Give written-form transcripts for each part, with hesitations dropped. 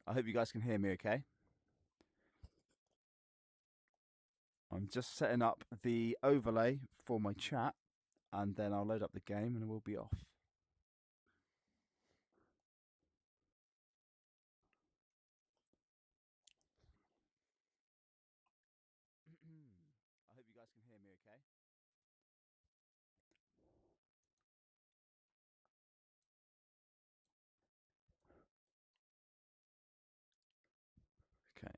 I hope you guys can hear me okay. I'm just setting up the overlay for my chat, and then I'll load up the game and we'll be off. I hope you guys can hear me okay. Okay.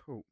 Cool.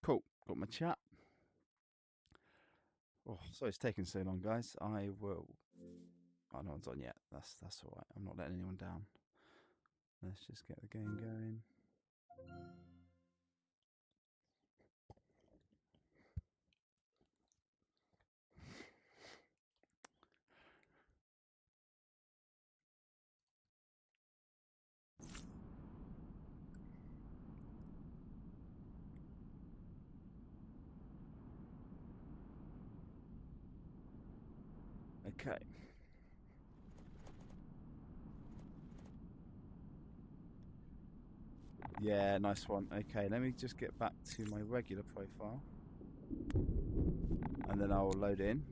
Cool. Got my chat. Oh, sorry it's taking so long, guys. I will. Oh, no one's on yet. That's all right. I'm not letting anyone down. Let's just get the game going. Okay. Yeah, nice one. Okay, let me just get back to my regular profile. And then I'll load in.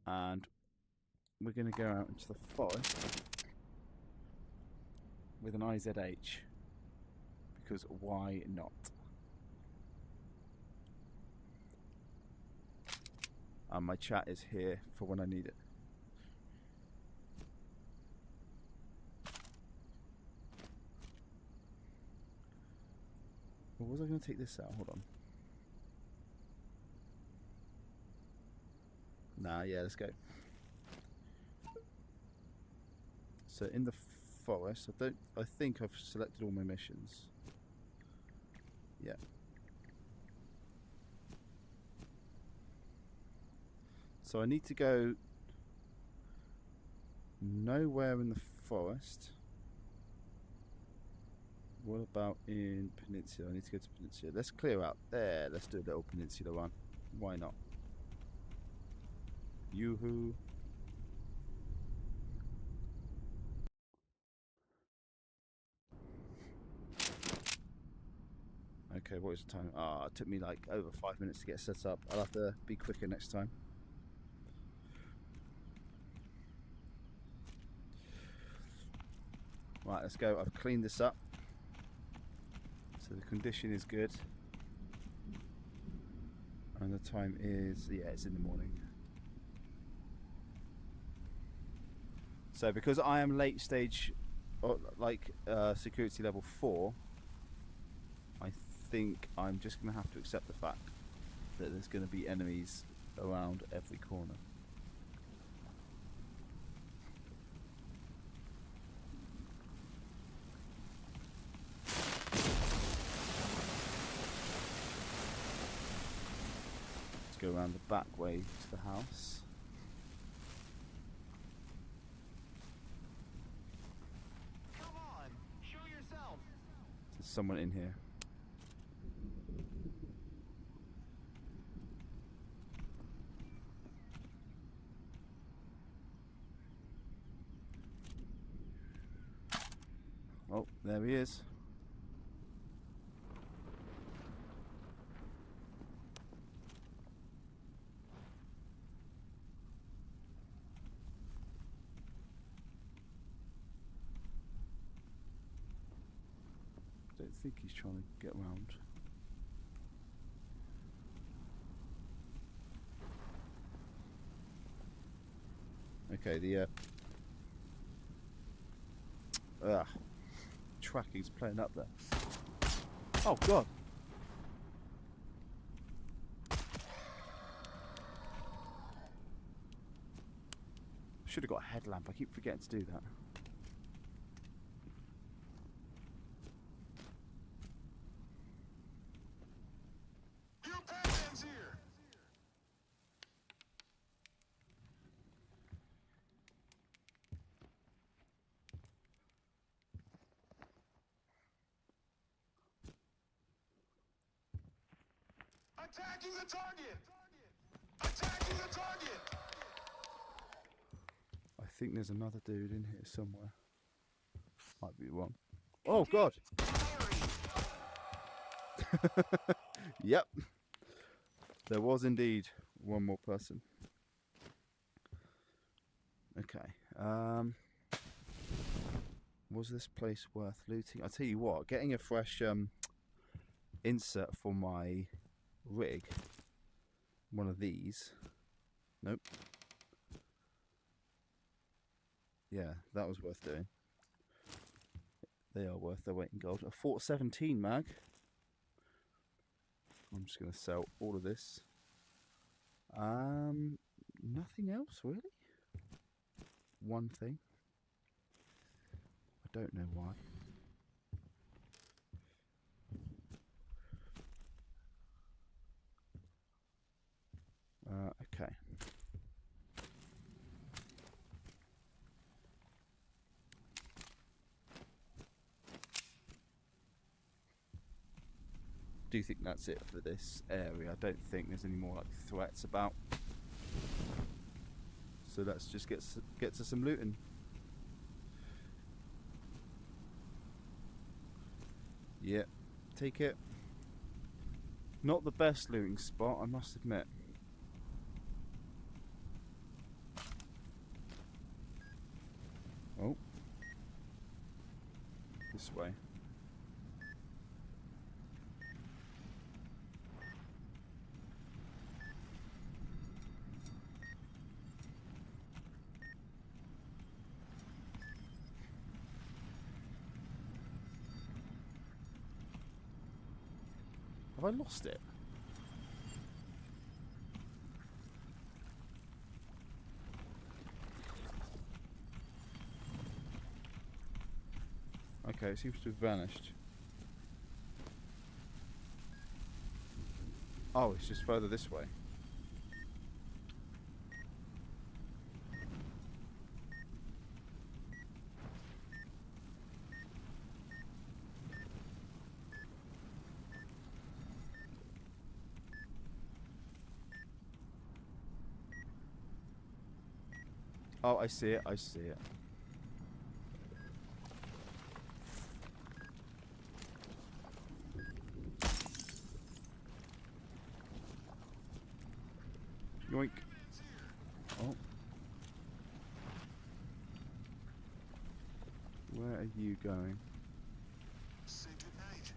And we're going to go out into the forest with an IZH. Because why not? And my chat is here for when I need it. Or was I going to take this out? Hold on. Nah, yeah, let's go. So in the forest, I think I've selected all my missions. Yeah. So I need to go nowhere in the forest. What about in Peninsula? I need to go to Peninsula. Let's clear out there. Let's do a little Peninsula run. Why not? Yoo-hoo. Okay, what is the time? Ah, it took me like over 5 minutes to get set up. I'll have to be quicker next time. Right, let's go. I've cleaned this up. So the condition is good. And the time is, yeah, it's in the morning. So because I am late stage, like security level 4, I think I'm just going to have to accept the fact that there's going to be enemies around every corner. Let's go around the back way to the house. Come on, show yourself. There's someone in here. Oh, there he is. I don't think he's trying to get around. Okay, the tracking's playing up there. Oh god! Should have got a headlamp. I keep forgetting to do that. Your Pac-Man's here. Attacking the target. Attacking the target. I think there's another dude in here somewhere. Might be wrong. Oh god! Yep. There was indeed one more person. Okay. Was this place worth looting? I'll tell you what, getting a fresh insert for my rig, one of these. Nope. Yeah, that was worth doing. They are worth their weight in gold. A Fort 17 mag. I'm just going to sell all of this. Nothing else really. One thing. I don't know why. Okay. Do think that's it for this area. I don't think there's any more like threats about. So let's just get to some looting. Yeah, take it. Not the best looting spot, I must admit. Oh. This way. Have I lost it? Okay, it seems to have vanished. Oh, it's just further this way. Oh, I see it. I see it. Yoink. Oh. Where are you going? Say goodnight.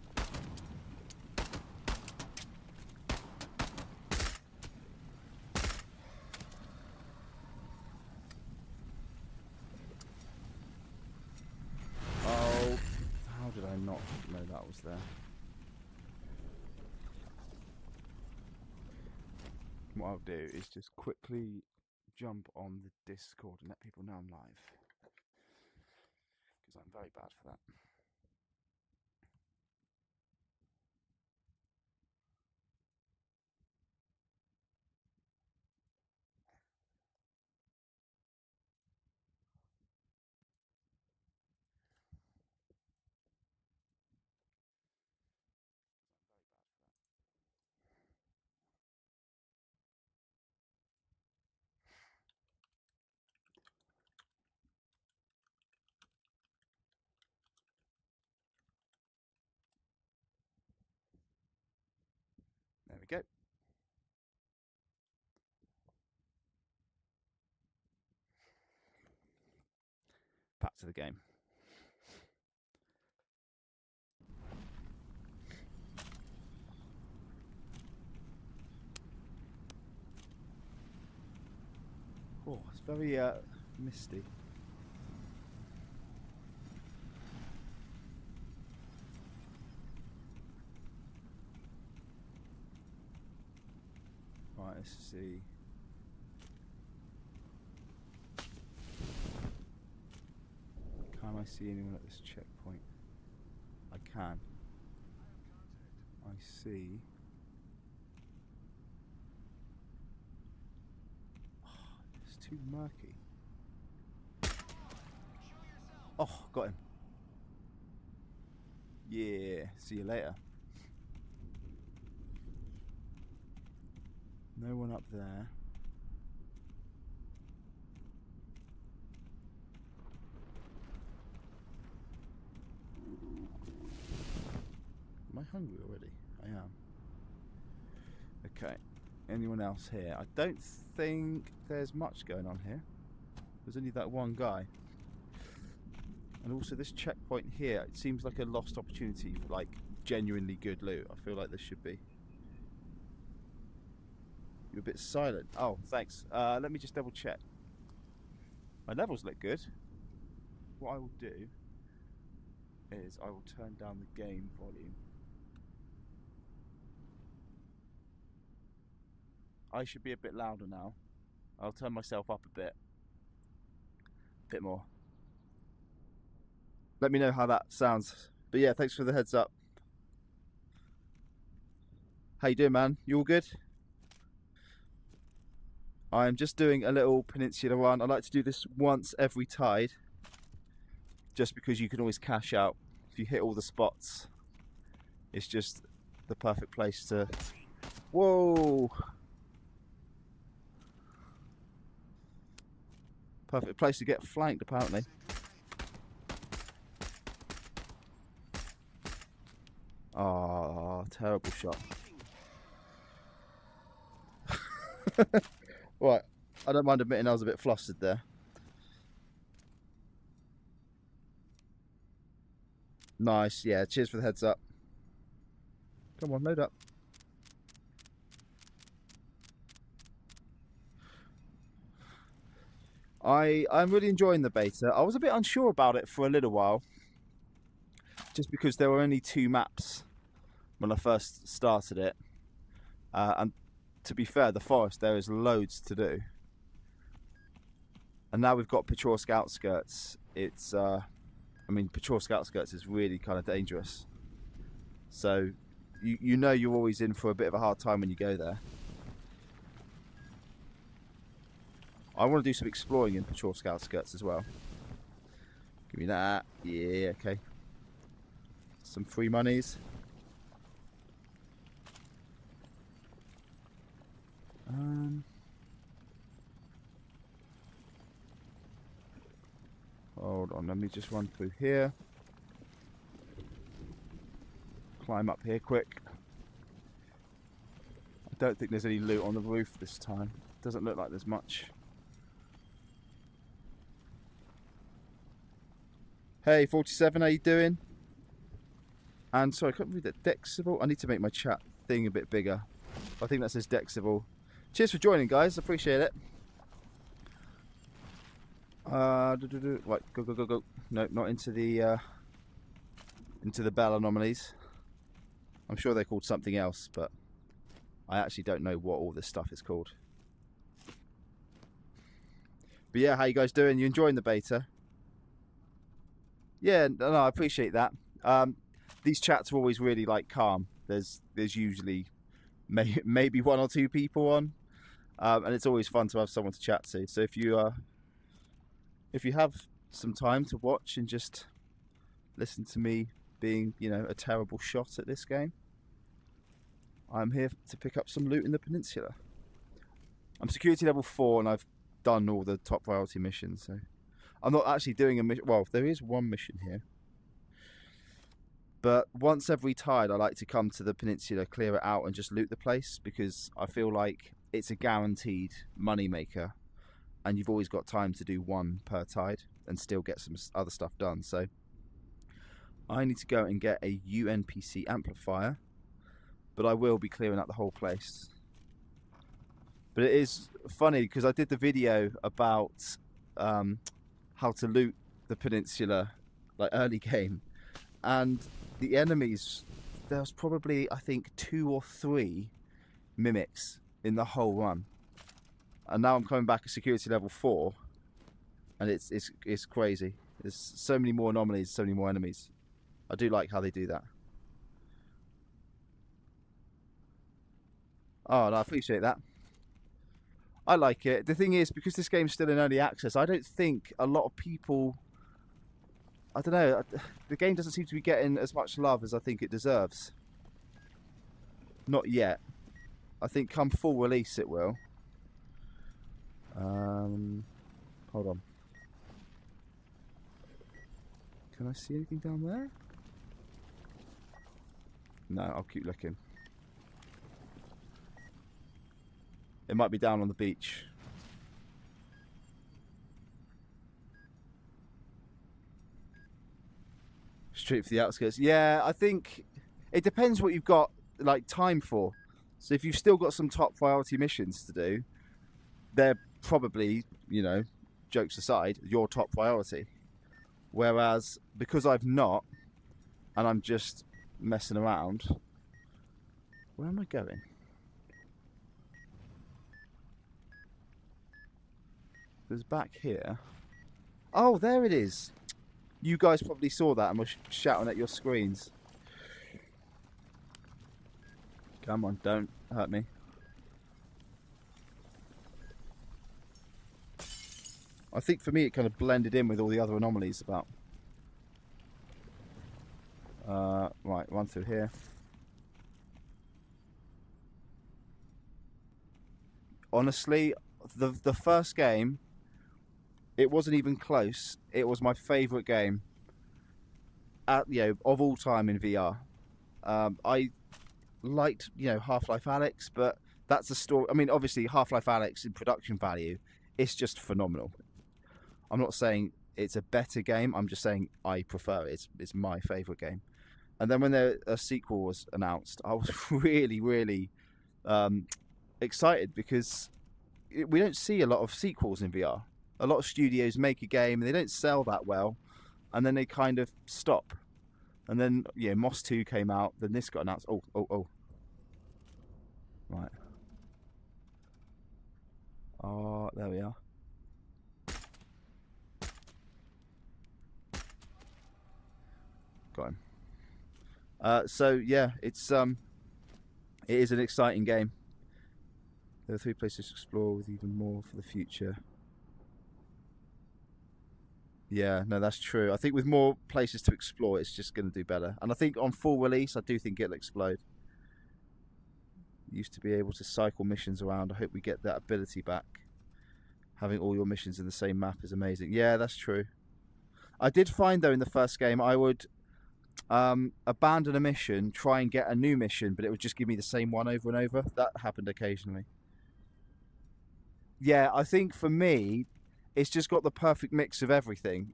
Oh, how did I not know that was there? What I'll do is just quickly jump on the Discord and let people know I'm live. Because I'm very bad for that. There we go. Back to the game. Oh, it's very misty. Right, let's see. Can I see anyone at this checkpoint? I can. I see. Oh, it's too murky. Oh, got him. Yeah, see you later. No one up there. Am I hungry already? I am. Okay. Anyone else here? I don't think there's much going on here. There's only that one guy. And also this checkpoint here, it seems like a lost opportunity for like genuinely good loot. I feel like there should be. You're a bit silent. Oh, thanks. Let me just double check. My levels look good. What I will do is I will turn down the game volume. I should be a bit louder now. I'll turn myself up a bit more. Let me know how that sounds. But yeah, thanks for the heads up. How you doing, man? You all good? I'm just doing a little peninsula run. I like to do this once every tide, just because you can always cash out. If you hit all the spots, it's just the perfect place to... Whoa! Perfect place to get flanked, apparently. Oh, terrible shot. Right, I don't mind admitting I was a bit flustered there. Nice, yeah, cheers for the heads up. Come on, load up. I'm really enjoying the beta. I was a bit unsure about it for a little while, just because there were only 2 maps when I first started it. And to be fair, the forest, there is loads to do. And now we've got Petrovsk Outskirts. It's, I mean, Petrovsk Outskirts is really kind of dangerous. So, you know you're always in for a bit of a hard time when you go there. I want to do some exploring in Petrovsk Outskirts as well. Give me that. Yeah, okay. Some free monies. Hold on, let me just run through here. Climb up here quick. I don't think there's any loot on the roof this time. Doesn't look like there's much. Hey, 47, how you doing? And sorry, I couldn't read that. Dexival. I need to make my chat thing a bit bigger. I think that says Dexival. Cheers for joining, guys. Appreciate it. Right, go. No, not into the bell anomalies. I'm sure they're called something else, but I actually don't know what all this stuff is called. But yeah, how you guys doing? You enjoying the beta? Yeah, no, I appreciate that. These chats are always really like calm. There's usually maybe one or two people on, and it's always fun to have someone to chat to. So if you have some time to watch and just listen to me being, you know, a terrible shot at this game, I'm here to pick up some loot in the peninsula. I'm security level 4 and I've done all the top priority missions, so I'm not actually doing a mission. Well, there is one mission here, but once every tide I like to come to the peninsula, clear it out and just loot the place, because I feel like it's a guaranteed money maker and you've always got time to do one per tide and still get some other stuff done. So I need to go and get a UNPC amplifier, but I will be clearing out the whole place. But it is funny because I did the video about how to loot the peninsula, like early game, and the enemies, there was probably, I think, 2 or 3 mimics in the whole run. And now I'm coming back at security level 4, and it's crazy. There's so many more anomalies, so many more enemies. I do like how they do that. Oh, no, I appreciate that. I like it. The thing is, because this game's still in early access, I don't think a lot of people, I don't know, the game doesn't seem to be getting as much love as I think it deserves. Not yet. I think come full release it will. Hold on. Can I see anything down there? No, I'll keep looking. It might be down on the beach. Straight for the outskirts. Yeah, I think it depends what you've got like time for. So if you've still got some top priority missions to do, they're probably, you know, jokes aside, your top priority. Whereas because I've not, and I'm just messing around, where am I going? There's back here. Oh, there it is. You guys probably saw that and were shouting at your screens. Come on, don't hurt me. I think for me it kind of blended in with all the other anomalies about. Right, run through here. Honestly, the first game, it wasn't even close. It was my favourite game of all time in VR. I liked, Half-Life Alyx, but that's a story. I mean, obviously, Half-Life Alyx in production value, it's just phenomenal. I'm not saying it's a better game. I'm just saying I prefer it. It's my favourite game. And then when a sequel was announced, I was really, really excited because we don't see a lot of sequels in VR. A lot of studios make a game and they don't sell that well, and then they kind of stop. And then Moss 2 came out, then this got announced. Oh. Right. Oh, there we are. Got him. So yeah, it is an exciting game. There are 3 places to explore with even more for the future. Yeah, no, that's true. I think with more places to explore, it's just going to do better. And I think on full release, I do think it'll explode. Used to be able to cycle missions around. I hope we get that ability back. Having all your missions in the same map is amazing. Yeah, that's true. I did find though in the first game I would abandon a mission, try and get a new mission, but it would just give me the same one over and over. That happened occasionally. Yeah, I think for me, it's just got the perfect mix of everything.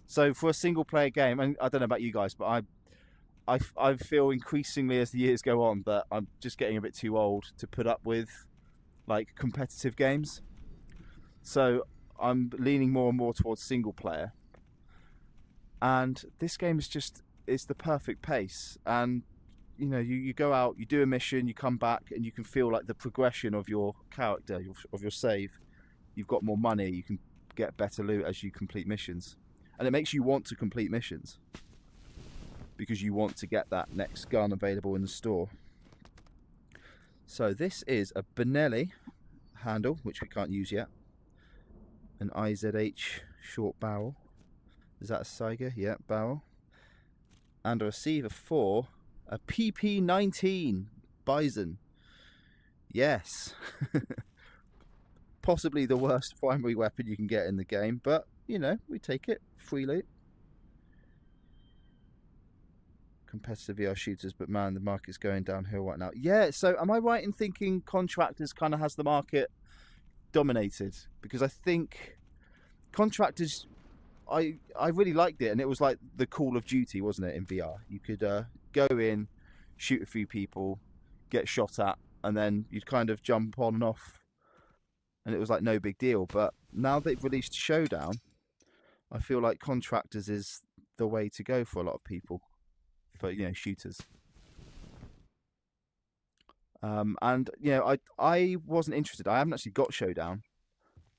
So for a single player game, and I don't know about you guys, but I feel increasingly as the years go on that I'm just getting a bit too old to put up with like competitive games. So I'm leaning more and more towards single player. And this game is just, it's the perfect pace. And you know, you go out, you do a mission, you come back, and you can feel like the progression of your character, of your save. You've got more money, you can get better loot as you complete missions. And it makes you want to complete missions because you want to get that next gun available in the store. So this is a Benelli handle, which we can't use yet. An IZH short barrel. Is that a Saiga? Yeah, barrel. And a receiver for a PP-19 Bison. Yes. Possibly the worst primary weapon you can get in the game, but you know, we take it. Free loot. Competitive VR shooters, but man, the market's going downhill right now. Yeah, so am I right in thinking Contractors kind of has the market dominated? Because I think Contractors, I really liked it, and it was like the Call of Duty, wasn't it, in VR? You could go in, shoot a few people, get shot at, and then you'd kind of jump on and off, and it was like no big deal. But now they've released Showdown, I feel like Contractors is the way to go for a lot of people, for, you know, shooters. And you know, I wasn't interested. I haven't actually got Showdown,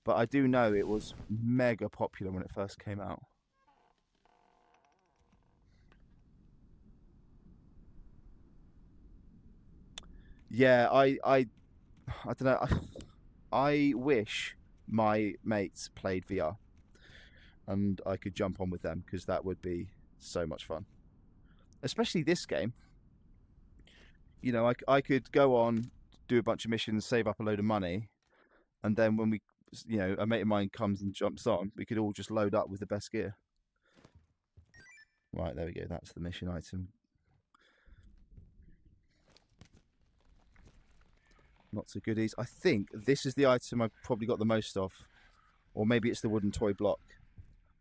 but I do know it was mega popular when it first came out. Yeah, I don't know. I wish my mates played VR and I could jump on with them, because that would be so much fun. Especially this game. You know, I could go on, do a bunch of missions, save up a load of money, and then when we, you know, a mate of mine comes and jumps on, we could all just load up with the best gear. Right, there we go. That's the mission item. Lots of goodies. I think this is the item I've probably got the most of. Or maybe it's the wooden toy block.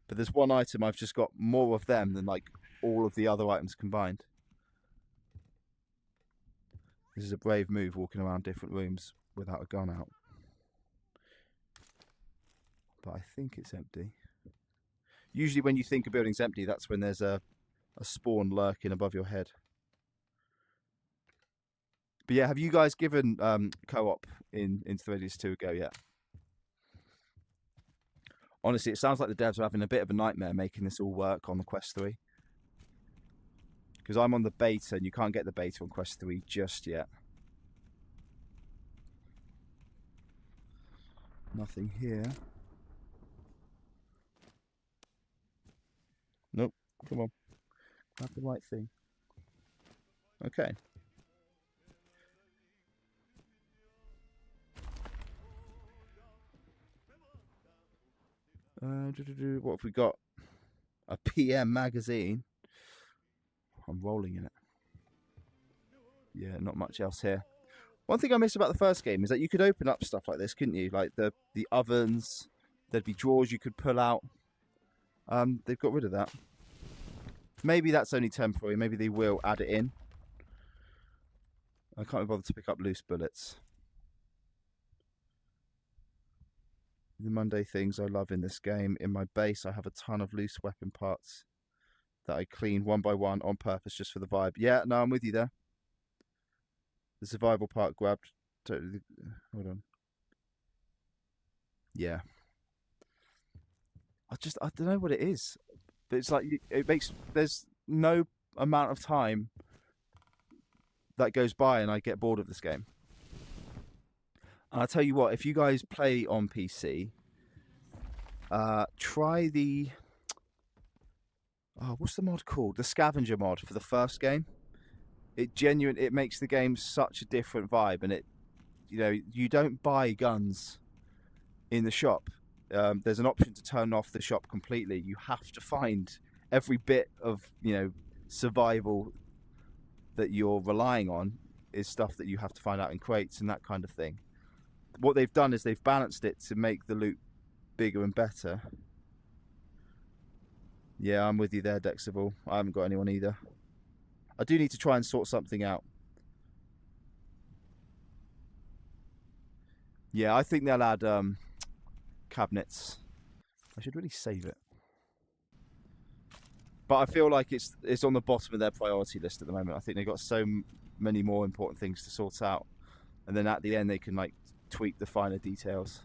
But there's one item I've just got more of them than like all of the other items combined. This is a brave move, walking around different rooms without a gun out. But I think it's empty. Usually when you think a building's empty, that's when there's a spawn lurking above your head. But yeah, have you guys given co-op into the Radius 2 a go yet? Honestly, it sounds like the devs are having a bit of a nightmare making this all work on the Quest 3. Because I'm on the beta, and you can't get the beta on Quest 3 just yet. Nothing here. Nope, come on. Grab the right thing. Okay. What have we got? A PM magazine. I'm rolling in it. Yeah, not much else here. One thing I miss about the first game is that you could open up stuff like this, couldn't you? Like the ovens, there'd be drawers you could pull out. They've got rid of that. Maybe that's only temporary. Maybe they will add it in. I can't be bothered to pick up loose bullets. The Monday things I love in this game. In my base, I have a ton of loose weapon parts that I clean one by one on purpose just for the vibe. Yeah, no, I'm with you there. The survival part grabbed. Totally. Hold on. Yeah. I don't know what it is. But it's like, it makes, there's no amount of time that goes by and I get bored of this game. And I'll tell you what, if you guys play on PC, try the... Oh, what's the mod called? The scavenger mod for the first game. It makes the game such a different vibe, and it, you know, you don't buy guns in the shop. there's an option to turn off the shop completely. You have to find every bit of, you know, survival that you're relying on is stuff that you have to find out in crates and that kind of thing. What they've done is they've balanced it to make the loot bigger and better. Yeah, I'm with you there, Dexable. I haven't got anyone either. I do need to try and sort something out. Yeah, I think they'll add cabinets. I should really save it. But I feel like it's on the bottom of their priority list at the moment. I think they've got so many more important things to sort out. And then at the end they can like tweak the finer details.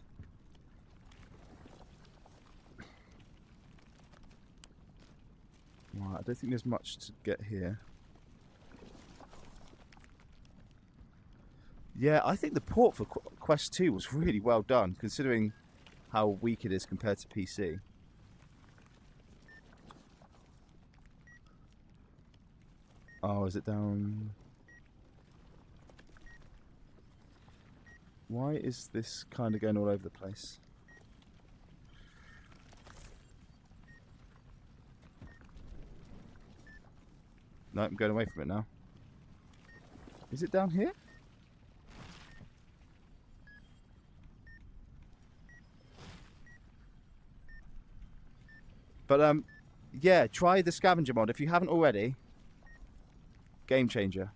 Right, I don't think there's much to get here. Yeah, I think the port for Quest 2 was really well done, considering how weak it is compared to PC. Oh, is it down? Why is this kind of going all over the place? No, I'm going away from it now. Is it down here? But yeah, try the scavenger mod if you haven't already. Game changer.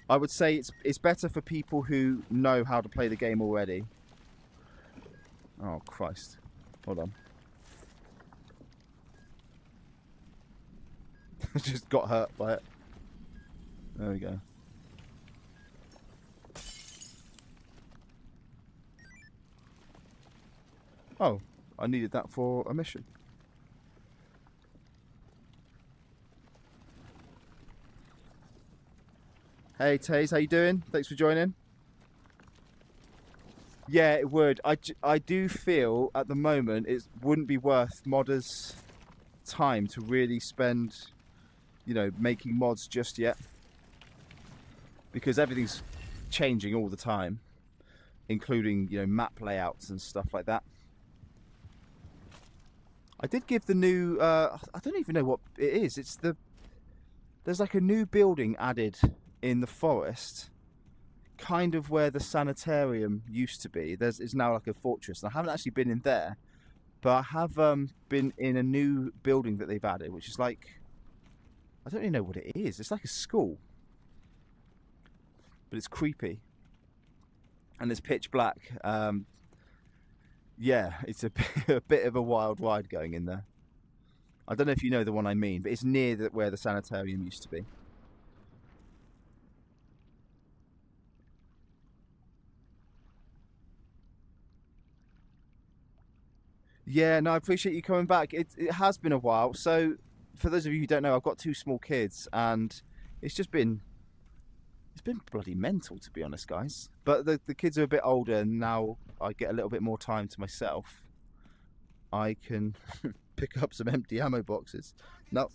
I would say it's better for people who know how to play the game already. Oh Christ! Hold on. Just got hurt by it. There we go. Oh, I needed that for a mission. Hey Taze, how you doing? Thanks for joining. Yeah, it would. I do feel at the moment it wouldn't be worth modders' time to really spend, you know, making mods just yet. Because everything's changing all the time, including, you know, map layouts and stuff like that. I did give the new, I don't even know what it is. There's like a new building added in the forest, kind of where the sanitarium used to be. It's now like a fortress. And I haven't actually been in there, but I have been in a new building that they've added, which is like, I don't even know what it is. It's like a school, but it's creepy and it's pitch black. Yeah, it's a bit of a wild ride going in there. I don't know if you know the one I mean, but it's near where the sanitarium used to be. Yeah, no, I appreciate you coming back. It has been a while. So, for those of you who don't know, I've got 2 small kids, and it's been bloody mental, to be honest, guys. But the kids are a bit older, and now I get a little bit more time to myself. I can pick up some empty ammo boxes. Now,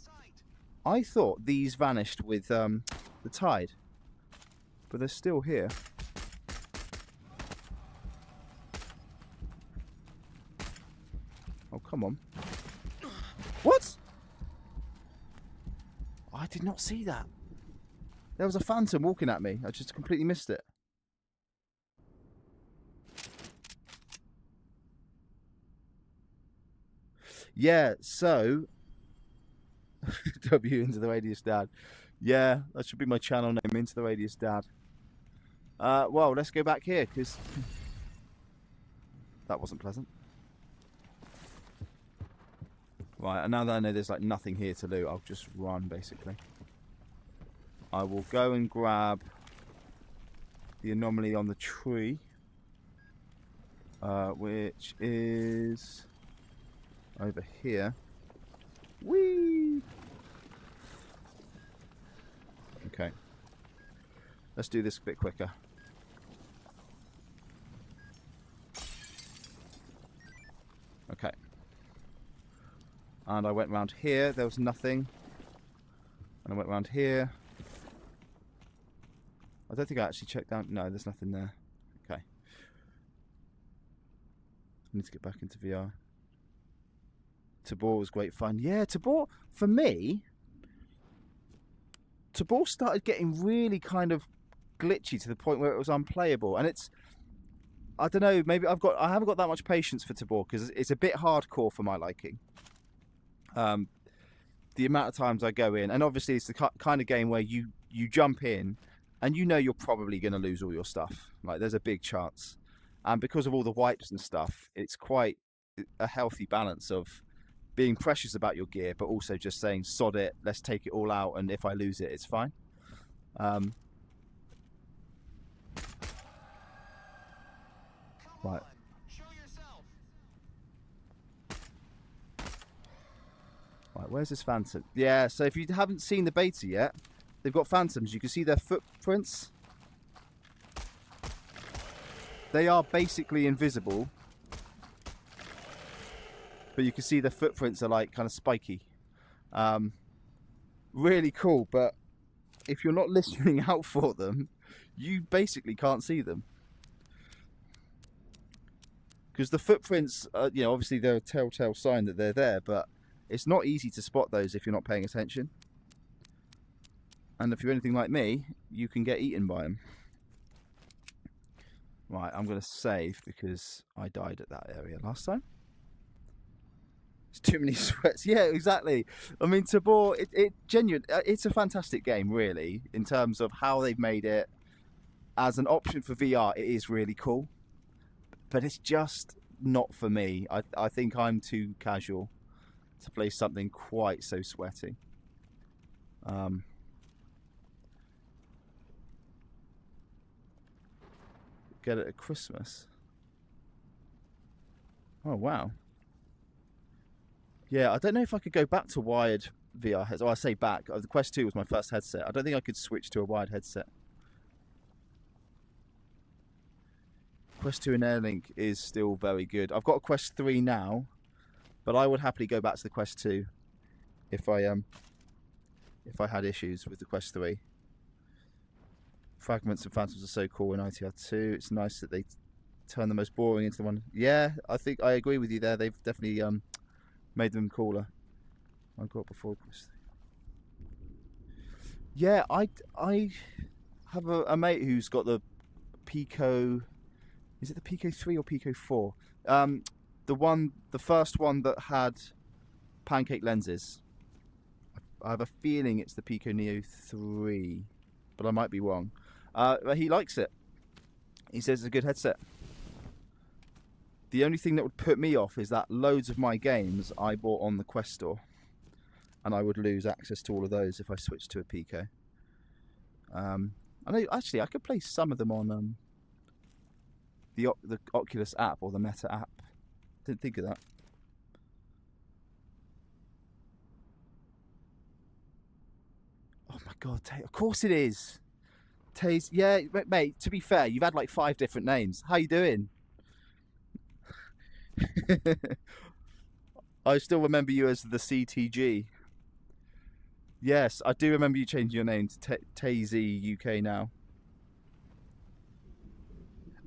I thought these vanished with the tide, but they're still here. Oh, come on. What? Oh, I did not see that. There was a phantom walking at me. I just completely missed it. Yeah, so... W into the Radius Dad. Yeah, that should be my channel name, Into the Radius Dad. Well, let's go back here, because... that wasn't pleasant. Right, and now that I know there's like nothing here to loot, I'll just run, basically. I will go and grab the anomaly on the tree, which is over here. Whee! Okay. Let's do this a bit quicker. Okay. And I went round here, there was nothing. And I went round here. I don't think I actually checked down. No, there's nothing there. Okay. need to get back into VR. Tabor was great fun. Yeah, Tabor, for me, Tabor started getting really kind of glitchy to the point where it was unplayable. And it's, I don't know, maybe I haven't got that much patience for Tabor because it's a bit hardcore for my liking. The amount of times I go in, and obviously it's the kind of game where you jump in and you know you're probably going to lose all your stuff. Like, there's a big chance. And because of all the wipes and stuff, it's quite a healthy balance of being precious about your gear, but also just saying, sod it, let's take it all out, and if I lose it, it's fine. Right. Right, where's this phantom? Yeah, so if you haven't seen the beta yet, they've got phantoms. You can see their footprints. They are basically invisible, but you can see the footprints are like kind of spiky. Really cool, but if you're not listening out for them, you basically can't see them. Because the footprints, you know, obviously they're a telltale sign that they're there, but it's not easy to spot those if you're not paying attention. And if you're anything like me, you can get eaten by them. Right, I'm going to save because I died at that area last time. Too many sweats. Yeah, exactly. I mean, Tabor, it's a fantastic game, really, in terms of how they've made it. As an option for VR, it is really cool, but it's just not for me. I think I'm too casual to play something quite so sweaty. Get it at Christmas. Oh, wow. Yeah, I don't know if I could go back to wired VR headsets. Oh, I say back. The Quest 2 was my first headset. I don't think I could switch to a wired headset. Quest 2 and Airlink is still very good. I've got a Quest 3 now, but I would happily go back to the Quest 2 if I had issues with the Quest 3. Fragments and Phantoms are so cool in ITR 2. It's nice that they turn the most boring into the one. Yeah, I think I agree with you there. They've definitely made them cooler. I got before Quest 3. Yeah, I have a mate who's got the Pico. Is it the Pico 3 or Pico 4? The first one that had pancake lenses. I have a feeling it's the Pico Neo 3, but I might be wrong. But he likes it. He says it's a good headset. The only thing that would put me off is that loads of my games I bought on the Quest store, and I would lose access to all of those if I switched to a Pico. I know, actually, I could play some of them on the Oculus app or the Meta app. Didn't think of that. Oh my god, of course it is. Taze, yeah, mate, to be fair, you've had like 5 different names. How you doing? I still remember you as the CTG. Yes, I do remember you changing your name to Tazy UK now.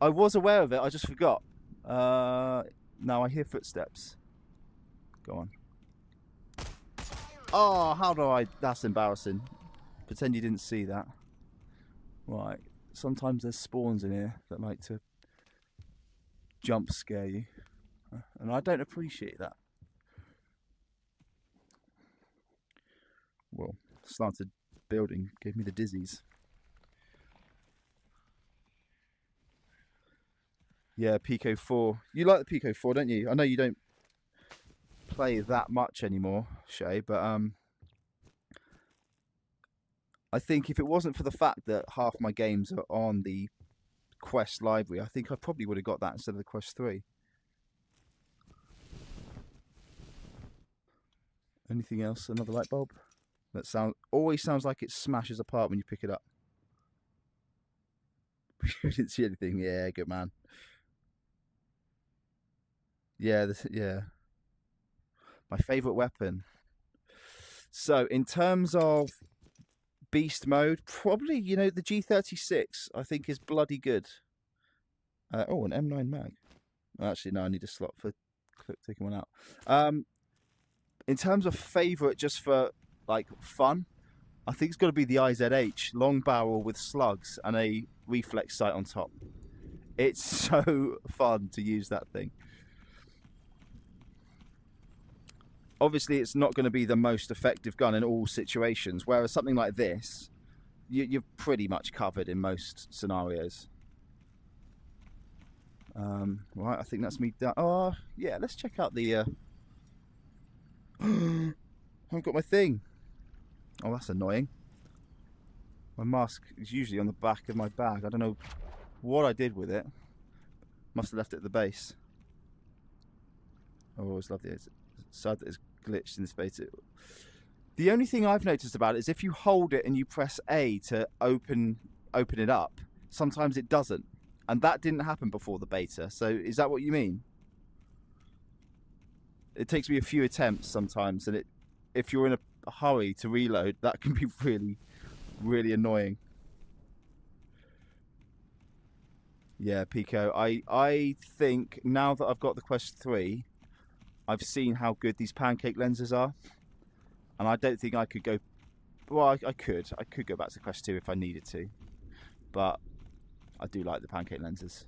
I was aware of it, I just forgot. Now I hear footsteps. Go on. Oh, how do I... That's embarrassing. Pretend you didn't see that. Right. Sometimes there's spawns in here that like to jump scare you. And I don't appreciate that. Well, slanted building gave me the dizzies. Yeah, Pico 4. You like the Pico 4, don't you? I know you don't play that much anymore, Shay, but I think if it wasn't for the fact that half my games are on the Quest library, I think I probably would have got that instead of the Quest 3. Anything else? Another light bulb? That always sounds like it smashes apart when you pick it up. You didn't see anything. Yeah, good man. Yeah, yeah. My favourite weapon. So, in terms of beast mode, probably, you know, the G36, I think, is bloody good. Oh, an M9 mag. Actually, no, I need a slot for taking one out. In terms of favourite, just for like fun, I think it's got to be the IZH long barrel with slugs and a reflex sight on top. It's so fun to use that thing. Obviously, it's not going to be the most effective gun in all situations, whereas something like this, you're pretty much covered in most scenarios. Right, I think that's me done. Oh, yeah, let's check out the... I haven't got my thing. Oh, that's annoying. My mask is usually on the back of my bag. I don't know what I did with it. Must have left it at the base. I always loved it. It's sad that it's glitched in space. The only thing I've noticed about it is if you hold it and you press A to open it up, sometimes it doesn't. And that didn't happen before the beta. So is that what you mean? It takes me a few attempts sometimes, and if you're in a hurry to reload, that can be really, really annoying. Yeah, Pico. I think now that I've got the Quest 3, I've seen how good these pancake lenses are, and I don't think I could go. Well, I could go back to Quest 2 if I needed to, but I do like the pancake lenses.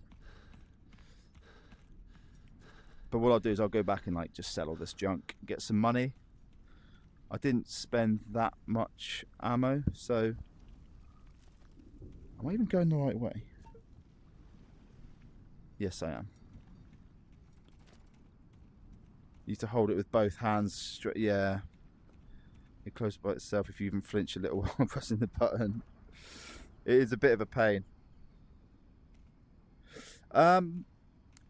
But what I'll do is I'll go back and like just sell all this junk, get some money. I didn't spend that much ammo, so am I even going the right way? Yes, I am. You have to hold it with both hands. Yeah. It closes by itself if you even flinch a little while pressing the button. It is a bit of a pain.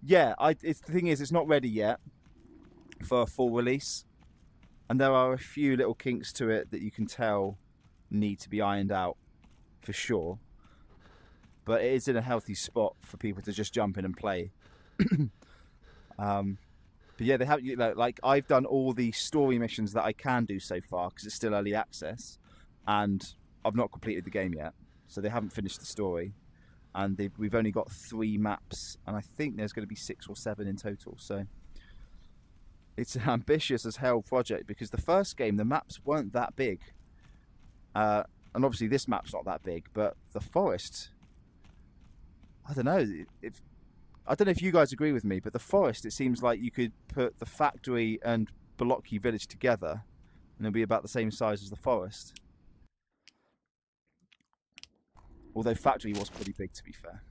Yeah, the thing is, it's not ready yet for a full release, and there are a few little kinks to it that you can tell need to be ironed out for sure. But it is in a healthy spot for people to just jump in and play. But yeah, they have, you know, like I've done all the story missions that I can do so far because it's still early access, and I've not completed the game yet, so they haven't finished the story. And we've only got 3 maps, and I think there's going to be 6 or 7 in total. So it's an ambitious as hell project, because the first game, the maps weren't that big. And obviously this map's not that big, but the forest, I don't know. I don't know if you guys agree with me, but the forest, it seems like you could put the factory and Bolotki village together, and it'll be about the same size as the forest. Although factory was pretty big, to be fair.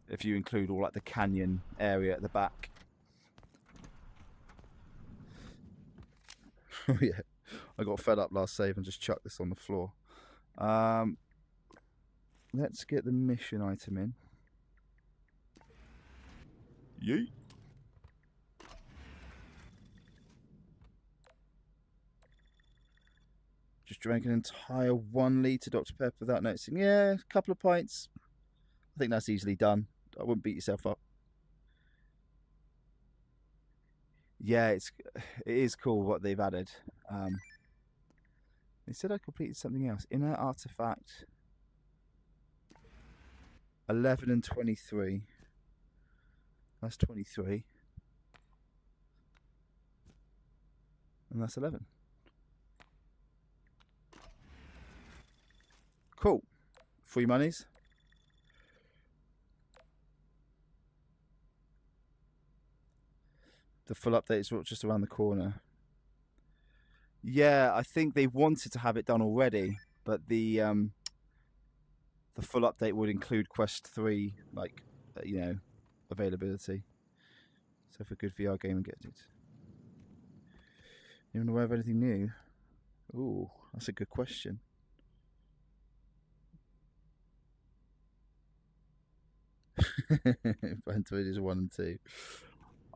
If you include all like the canyon area at the back. Oh yeah, I got fed up last save and just chucked this on the floor. Let's get the mission item in. Yeet. Just drank an entire 1 litre Dr. Pepper without noticing. Yeah, a couple of pints. I think that's easily done. I wouldn't beat yourself up. Yeah, it is cool what they've added. They said I completed something else. Inner artifact. 11 and 23. That's 23. And that's 11. Cool. Free monies. The full update is just around the corner. Yeah, I think they wanted to have it done already, but the full update would include Quest 3, like, availability. So for good VR game and get it. You aware of anything new? Ooh, that's a good question. Phantom is 1 and 2.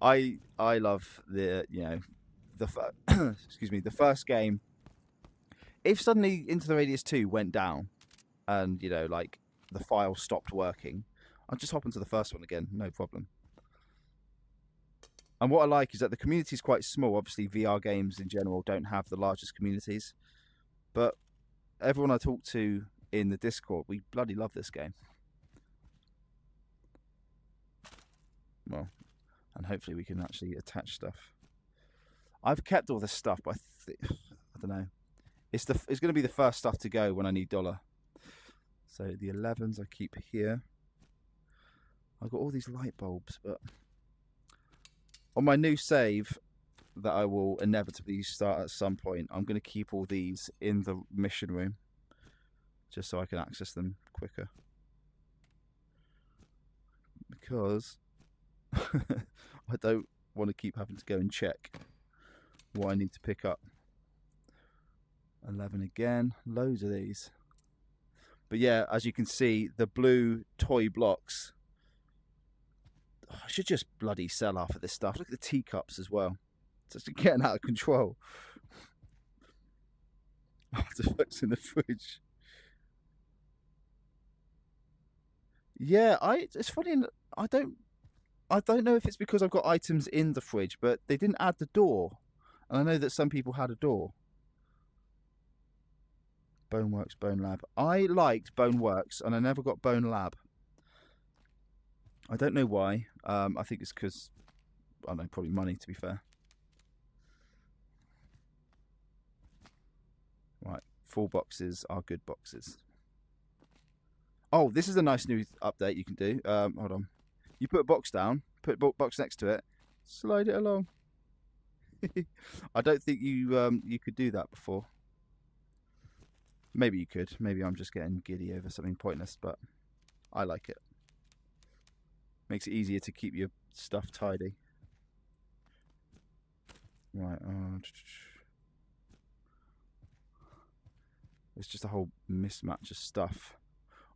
I love the excuse me, the first game. If suddenly Into the Radius 2 went down and like the file stopped working, I'd just hop into the first one again, no problem. And what I like is that the community is quite small. Obviously VR games in general don't have the largest communities, but everyone I talk to in the Discord, we bloody love this game. Well, and hopefully we can actually attach stuff. I've kept all this stuff, but I don't know. It's going to be the first stuff to go when I need dollar. So the 11s I keep here. I've got all these light bulbs, but on my new save that I will inevitably start at some point, I'm going to keep all these in the mission room just so I can access them quicker. Because I don't want to keep having to go and check what I need to pick up. 11 again, loads of these. But yeah, as you can see, the blue toy blocks, I should just bloody sell half of this stuff. Look at the teacups as well. It's just getting out of control. Artifacts in the fridge. Yeah, it's funny. I don't know if it's because I've got items in the fridge, but they didn't add the door. And I know that some people had a door. Boneworks, Bone Lab. I liked Boneworks and I never got Bone Lab. I don't know why. I think it's because, I don't know, probably money, to be fair. Right, full boxes are good boxes. Oh, this is a nice new update you can do. Hold on. You put a box down, put a box next to it, slide it along. I don't think you could do that before. Maybe you could. Maybe I'm just getting giddy over something pointless, but I like it. Makes it easier to keep your stuff tidy. Right. It's just a whole mismatch of stuff.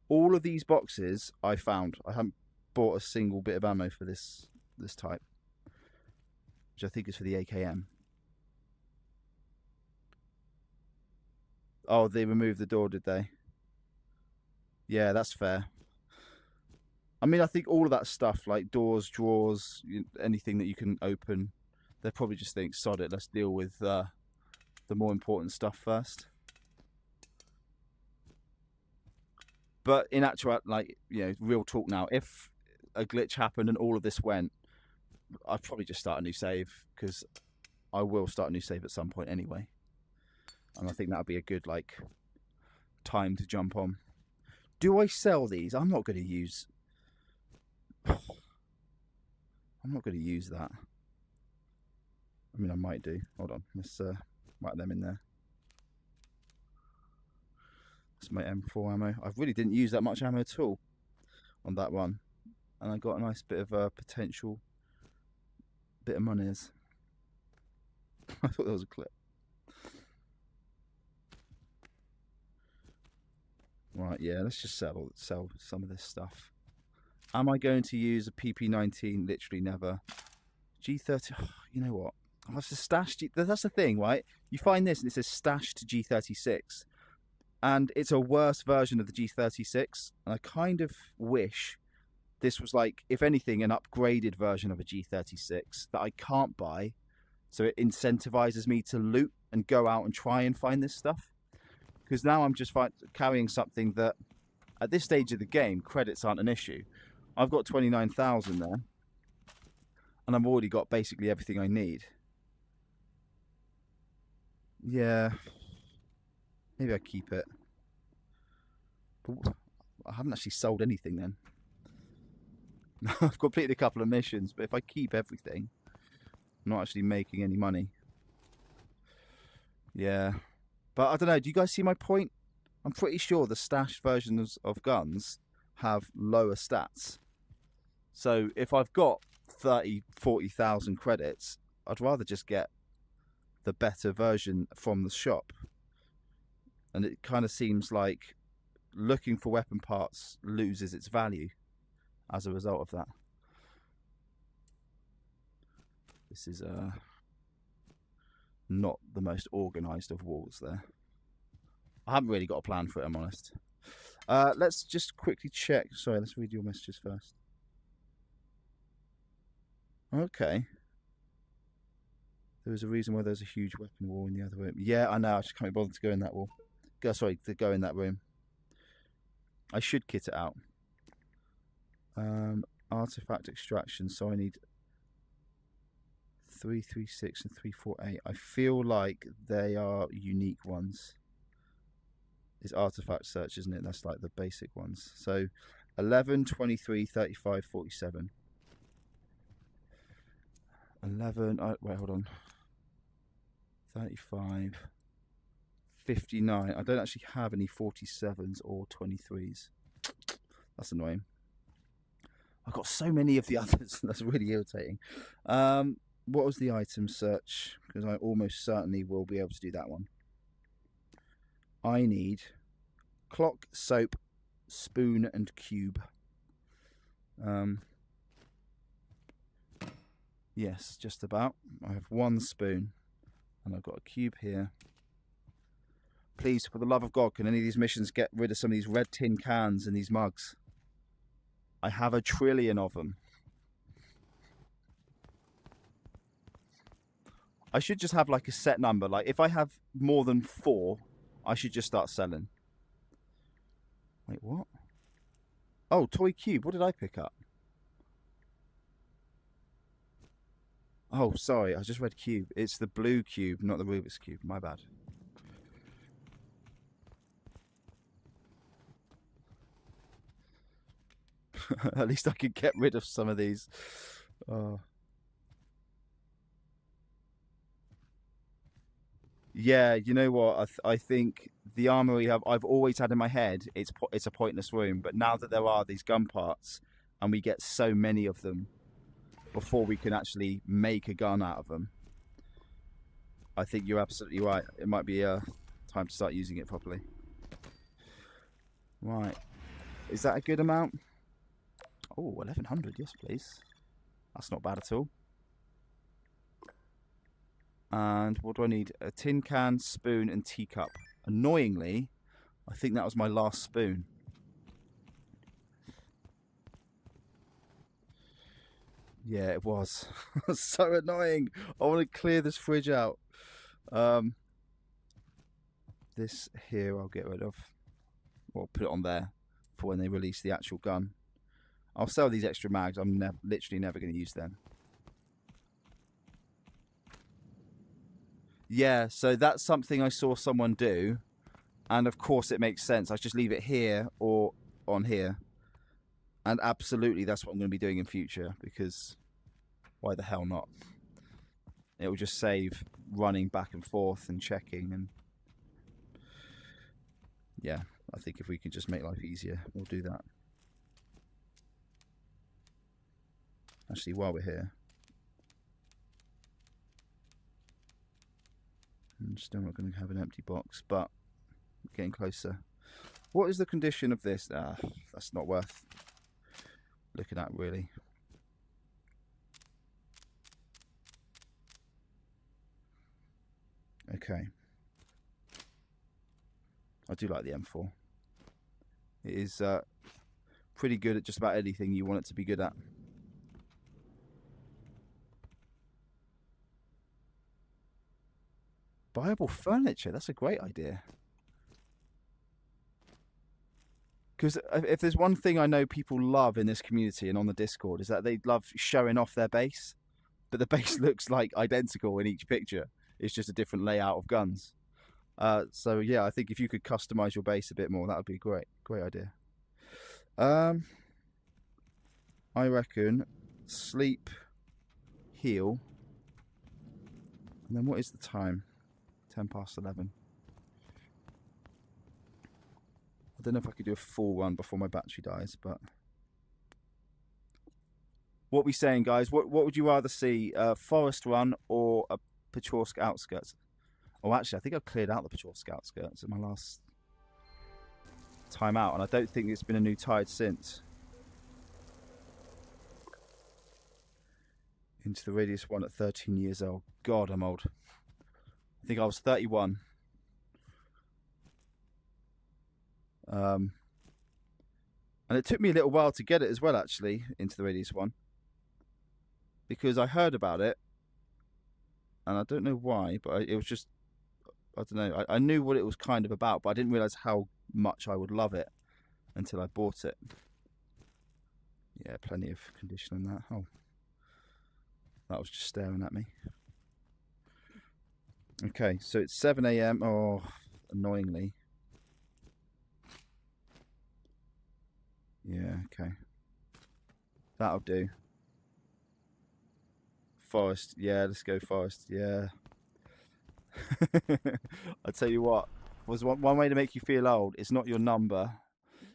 All of these boxes I found. I haven't bought a single bit of ammo for this type, which I think is for the AKM. Oh, they removed the door, did they? Yeah, that's fair. I mean, I think all of that stuff, like doors, drawers, anything that you can open, they probably just think, sod it, let's deal with the more important stuff first. But in actual, like, real talk now, if a glitch happened and all of this went, I'd probably just start a new save, because I will start a new save at some point anyway. And I think that'd be a good, like, time to jump on. Do I sell these? I'm not going to use... I'm not going to use that. I mean, I might do. Hold on. Let's whack them in there. That's my M4 ammo. I really didn't use that much ammo at all on that one. And I got a nice bit of potential bit of monies. I thought that was a clip. Right, yeah, let's just sell some of this stuff. Am I going to use a PP19? Literally never. G30, oh, you know what? That's a stashed. That's the thing, right? You find this and it says stashed G36. And it's a worse version of the G36. And I kind of wish this was, like, if anything, an upgraded version of a G36 that I can't buy. So it incentivizes me to loot and go out and try and find this stuff. Because now I'm just carrying something that, at this stage of the game, credits aren't an issue. I've got 29,000 there. And I've already got basically everything I need. Yeah. Maybe I keep it. But I haven't actually sold anything then. I've completed a couple of missions, but if I keep everything, I'm not actually making any money. Yeah. But I don't know, do you guys see my point? I'm pretty sure the stashed versions of guns have lower stats. So if I've got 30, 40,000 credits, I'd rather just get the better version from the shop. And it kind of seems like looking for weapon parts loses its value as a result of that. This is not the most organised of walls there. I haven't really got a plan for it, I'm honest. Let's just quickly check. Sorry, let's read your messages first. Okay. There was a reason why there's a huge weapon wall in the other room. Yeah, I know. I just can't be bothered to go in that wall. To go in that room. I should kit it out. artifact extraction. So I need 336 and 348. I feel like they are unique ones. It's artifact search, isn't it? That's like the basic ones. So 11, 23, 35, 47. 11, wait, hold on. 35, 59. I don't actually have any 47s or 23s. That's annoying. I've got so many of the others. That's really irritating. What was the item search? Because I almost certainly will be able to do that one. I need clock, soap, spoon, and cube. Yes, just about. I have one spoon, and I've got a cube here. Please, for the love of God, can any of these missions get rid of some of these red tin cans and these mugs? I have 1 trillion of them. I should just have like a set number. Like if I have more than 4, I should just start selling. Wait, what? Oh, toy cube. What did I pick up? Oh, sorry. I just read cube. It's the blue cube, not the Rubik's cube. My bad. At least I could get rid of some of these. Yeah, you know what? I think the armory I've always had in my head, it's a pointless room. But now that there are these gun parts, and we get so many of them before we can actually make a gun out of them, I think you're absolutely right. It might be time to start using it properly. Right. Is that a good amount? Oh, 1100. Yes, please. That's not bad at all. And what do I need? A tin can, spoon, and teacup. Annoyingly, I think that was my last spoon. Yeah, it was. So annoying. I want to clear this fridge out. This here I'll get rid of. Or put it on there for when they release the actual gun. I'll sell these extra mags. I'm literally never going to use them. Yeah, so that's something I saw someone do. And of course it makes sense. I just leave it here or on here. And absolutely that's what I'm going to be doing in future. Because why the hell not? It will just save running back and forth and checking. And yeah, I think if we can just make life easier, we'll do that. Actually, while we're here, I'm still not going to have an empty box, but getting closer. What is the condition of this? That's not worth looking at, really. Okay. I do like the M4. It is pretty good at just about anything you want it to be good at. Buyable furniture, that's a great idea. Because if there's one thing I know people love in this community and on the Discord, is that they love showing off their base. But the base looks like identical in each picture. It's just a different layout of guns. So yeah, I think if you could customize your base a bit more, that would be great. Great idea. I reckon sleep, heal, and then what is the time? 10 past 11. I don't know if I could do a full run before my battery dies, but what are we saying, guys? What would you rather see, a forest run or a Petrovsk outskirts? Oh, actually, I think I've cleared out the Petrovsk outskirts at my last time out, and I don't think it's been a new tide since. Into the radius 1 at 13 years old. God, I'm old. I think I was 31. And it took me a little while to get it as well, actually, into the radius 1. Because I heard about it, and I don't know why, but it was just, I don't know, I knew what it was kind of about, but I didn't realise how much I would love it until I bought it. Yeah, plenty of condition on that. Oh, that was just staring at me. Okay, so it's 7 a.m. Oh, annoyingly. Yeah, okay. That'll do. Forest. Yeah, let's go Forest. Yeah. I tell you what, was one way to make you feel old. It's not your number.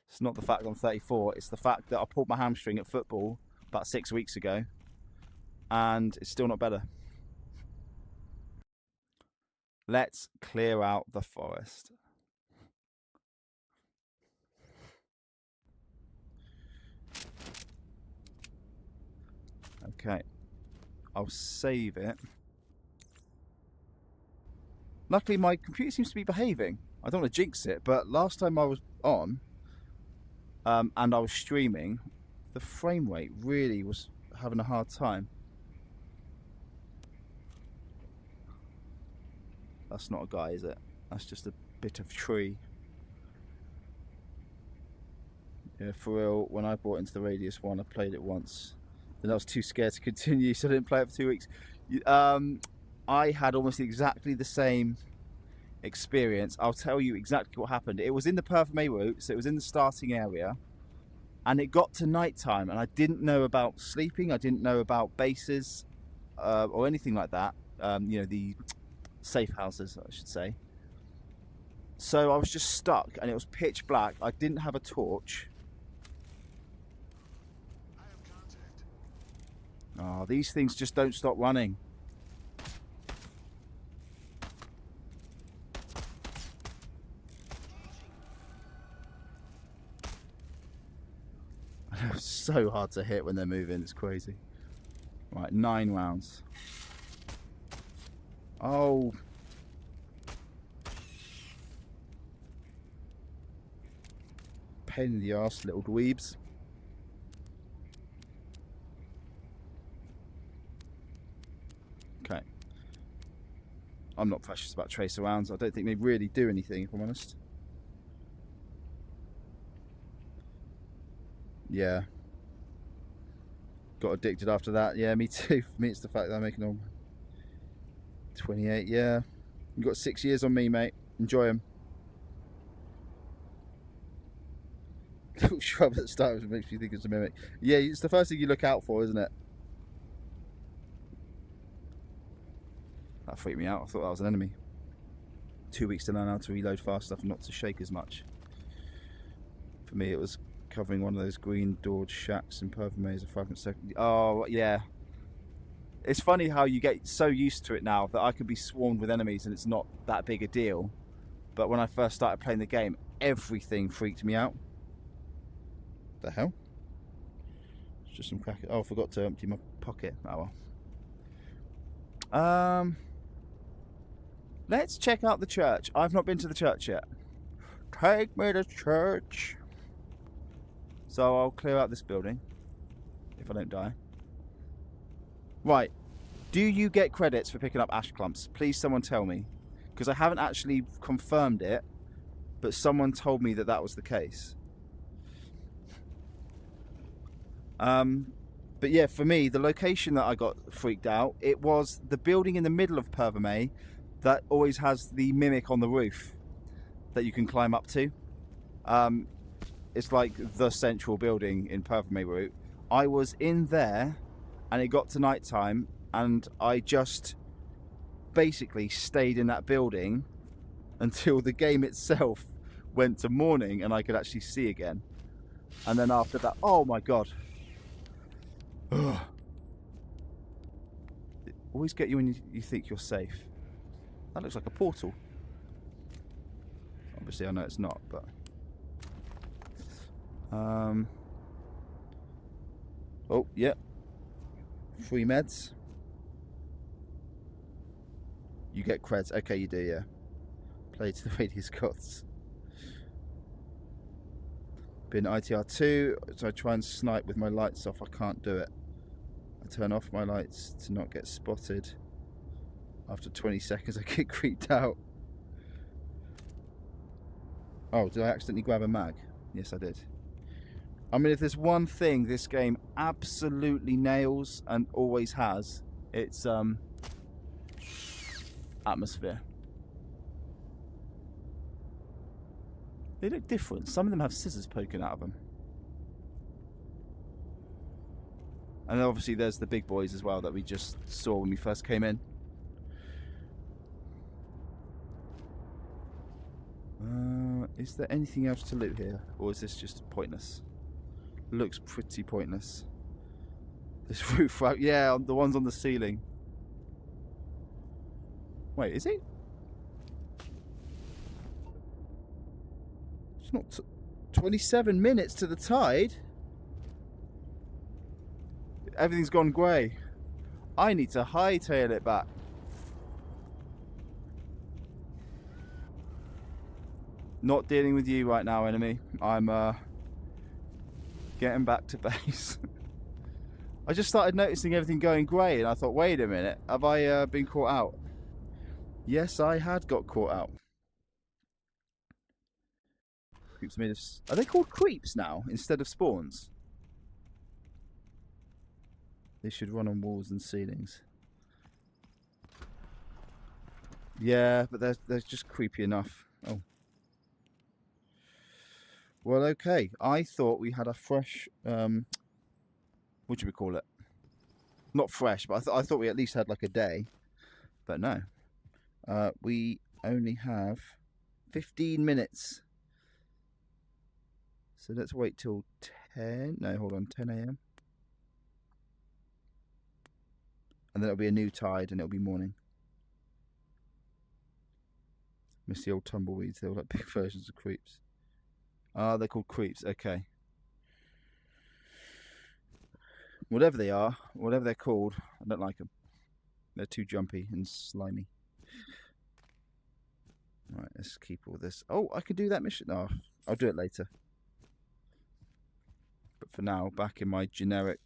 It's not the fact that I'm 34. It's the fact that I pulled my hamstring at football about 6 weeks ago, and it's still not better. Let's clear out the forest. Okay, I'll save it. Luckily, my computer seems to be behaving. I don't want to jinx it, but last time I was on, and I was streaming, the frame rate really was having a hard time. That's not a guy, is it? That's just a bit of tree. Yeah, for real, when I bought into the Radius one, I played it once. Then I was too scared to continue, so I didn't play it for 2 weeks. I had almost exactly the same experience. I'll tell you exactly what happened. It was in the Perth May route, so it was in the starting area, and it got to night time, and I didn't know about sleeping. I didn't know about bases or anything like that. You know, the safe houses, I should say. So I was just stuck, and it was pitch black. I didn't have a torch. I have contact. Oh, these things just don't stop running. They're so hard to hit when they're moving, it's crazy. Right, 9 rounds. Oh. Pain in the arse, little dweebs. Okay. I'm not precious about tracer rounds. I don't think they really do anything, if I'm honest. Yeah. Got addicted after that. Yeah, me too. For me, it's the fact that I'm making on 28. Yeah. You've got 6 years on me, mate. Enjoy them. Little shrub at the start makes me think it's a mimic. Yeah, it's the first thing you look out for, isn't it? That freaked me out. I thought that was an enemy. 2 weeks to learn how to reload fast enough and not to shake as much. For me, it was covering one of those green doored shacks in Perth Maze a fragment second. Oh, yeah. It's funny how you get so used to it now that I can be swarmed with enemies and it's not that big a deal. But when I first started playing the game, everything freaked me out. The hell? It's just some crack. Oh, I forgot to empty my pocket. Oh well. Let's check out the church. I've not been to the church yet. Take me to church. So I'll clear out this building if I don't die. Right. Do you get credits for picking up ash clumps? Please someone tell me. Because I haven't actually confirmed it, but someone told me that that was the case. But yeah, for me, the location that I got freaked out, it was the building in the middle of Pervermay that always has the mimic on the roof that you can climb up to. It's like the central building in Pervermay route. I was in there and it got to night time and I just basically stayed in that building until the game itself went to morning and I could actually see again. And then after that, oh my god. Ugh. It always get you when you think you're safe. That looks like a portal. Obviously I know it's not, but oh yeah, free meds. You get creds. Okay, you do, yeah. Play to the Radius gods. Been ITR 2, so I try and snipe with my lights off. I can't do it. I turn off my lights to not get spotted. After 20 seconds I get creeped out. Oh, did I accidentally grab a mag? Yes, I did. I mean, if there's one thing this game absolutely nails and always has, it's atmosphere. They look different. Some of them have scissors poking out of them. And then obviously there's the big boys as well that we just saw when we first came in. Is there anything else to loot here? Or is this just pointless? Looks pretty pointless. This roof, right? Yeah, the ones on the ceiling. Wait, is it? It's not 27 minutes to the tide. Everything's gone grey. I need to hightail it back. Not dealing with you right now, enemy. I'm getting back to base. I just started noticing everything going grey and I thought, wait a minute, have I been caught out? Yes, I had got caught out. Creeps made of... Are they called creeps now instead of spawns? They should run on walls and ceilings. Yeah, but they're just creepy enough. Oh. Well, okay. I thought we had a fresh... what do we call it? Not fresh, but I thought we at least had like a day. But no. We only have 15 minutes. So let's wait till 10... No, hold on. 10 a.m. And then it'll be a new tide and it'll be morning. Miss the old tumbleweeds. They were like big versions of creeps. Ah, they're called creeps. Okay. Whatever they are, whatever they're called, I don't like them. They're too jumpy and slimy. Right, let's keep all this. Oh, I could do that mission. Oh, I'll do it later. But for now, back in my generic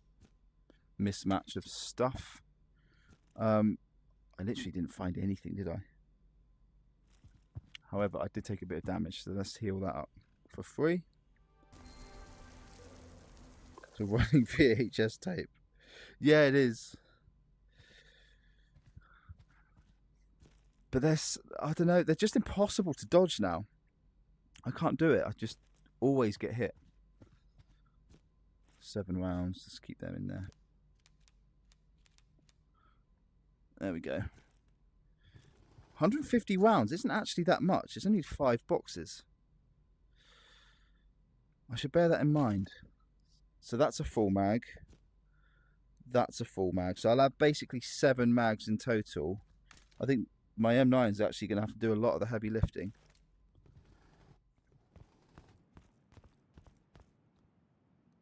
mismatch of stuff. I literally didn't find anything, did I? However, I did take a bit of damage, so let's heal that up for free. So running VHS tape. Yeah, it is. But I don't know, they're just impossible to dodge now. I can't do it. I just always get hit. 7 rounds. Let's keep them in there. There we go. 150 rounds isn't actually that much. It's only 5 boxes. I should bear that in mind. So that's a full mag. That's a full mag. So I'll have basically 7 mags in total. I think my M9 is actually going to have to do a lot of the heavy lifting.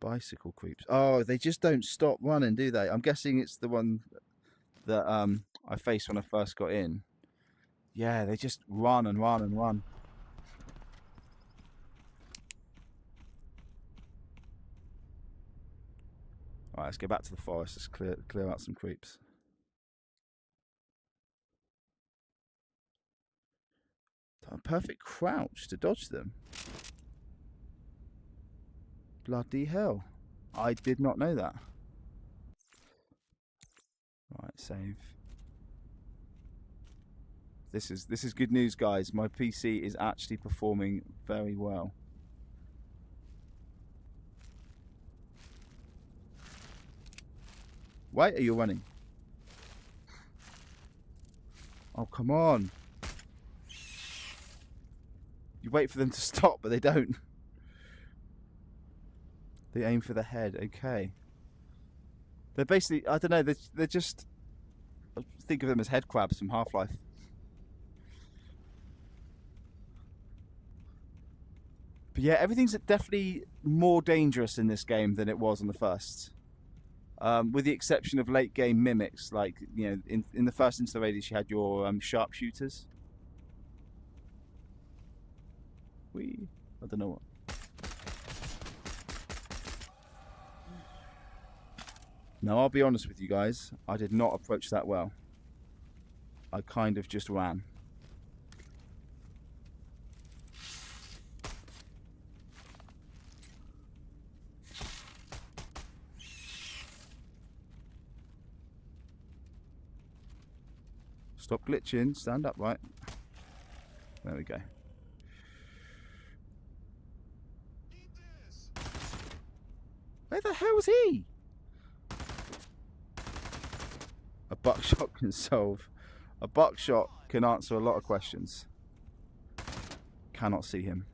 Bicycle creeps. Oh, they just don't stop running, do they? I'm guessing it's the one that I faced when I first got in. Yeah, they just run and run and run. Alright, let's go back to the forest. Let's clear out some creeps. A perfect crouch to dodge them. Bloody hell. I did not know that. Right, save. This is good news, guys. My PC is actually performing very well. Why are you running? Oh, come on. You wait for them to stop, but they don't. They aim for the head. Okay. They're basically, I don't know, they're just... Think of them as head crabs from Half-Life. But yeah, everything's definitely more dangerous in this game than it was on the first. With the exception of late game mimics, like, you know, in the first Insta Radius you had your sharpshooters. I don't know what. Now, I'll be honest with you guys, I did not approach that well. I kind of just ran. Stop glitching. Stand up, right? There we go. Eat this. Where the hell was he? A buckshot can solve. A buckshot can answer a lot of questions. Cannot see him.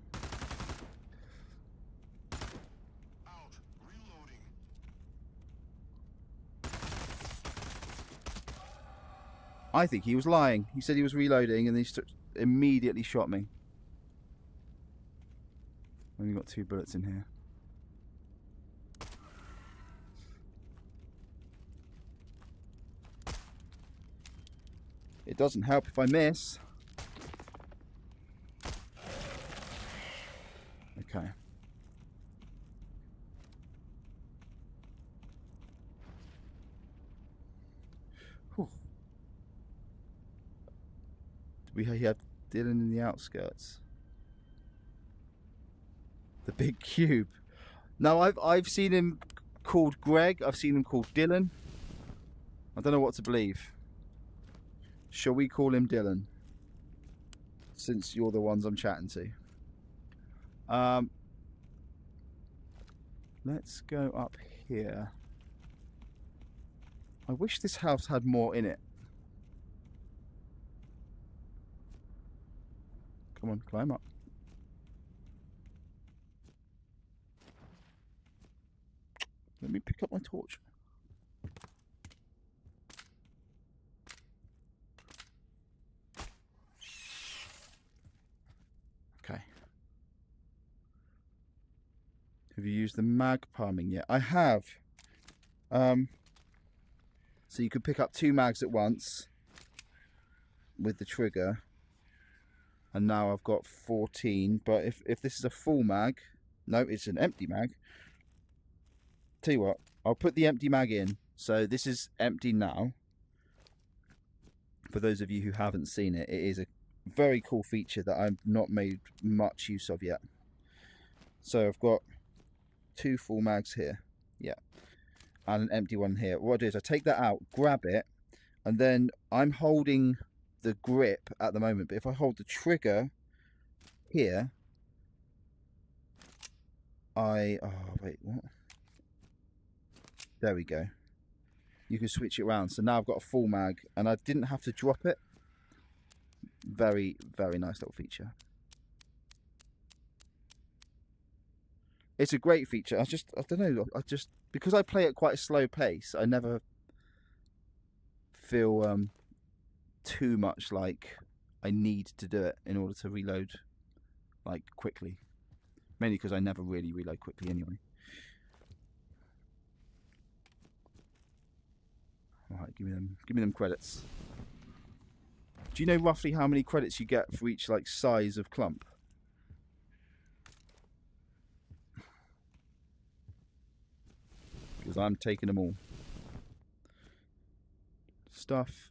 Out. Reloading. I think he was lying. He said he was reloading and he immediately shot me. Only got 2 bullets in here. It doesn't help if I miss. Okay. Whew. We have Dylan in the outskirts. The big cube. No, I've seen him called Greg. I've seen him called Dylan. I don't know what to believe. Shall we call him Dylan? Since you're the ones I'm chatting to. Let's go up here. I wish this house had more in it. Come on, climb up. Let me pick up my torch. Okay. Have you used the mag palming yet? I have. So you could pick up 2 mags at once with the trigger. And now I've got 14. But if this is a full mag, no, it's an empty mag. Tell you what, I'll put the empty mag in. So this is empty now. For those of you who haven't seen it, it is a very cool feature that I've not made much use of yet. So I've got 2 full mags here, yeah, and an empty one here. What I do is I take that out, grab it, and then I'm holding the grip at the moment, but if I hold the trigger here, oh wait, what? There we go. You can switch it around. So now I've got a full mag and I didn't have to drop it. Very, very nice little feature. It's a great feature. I don't know, because I play at quite a slow pace, I never feel too much like I need to do it in order to reload like quickly. Mainly because I never really reload quickly anyway. Alright, give me them credits. Do you know roughly how many credits you get for each like size of clump? Because I'm taking them all. Stuff.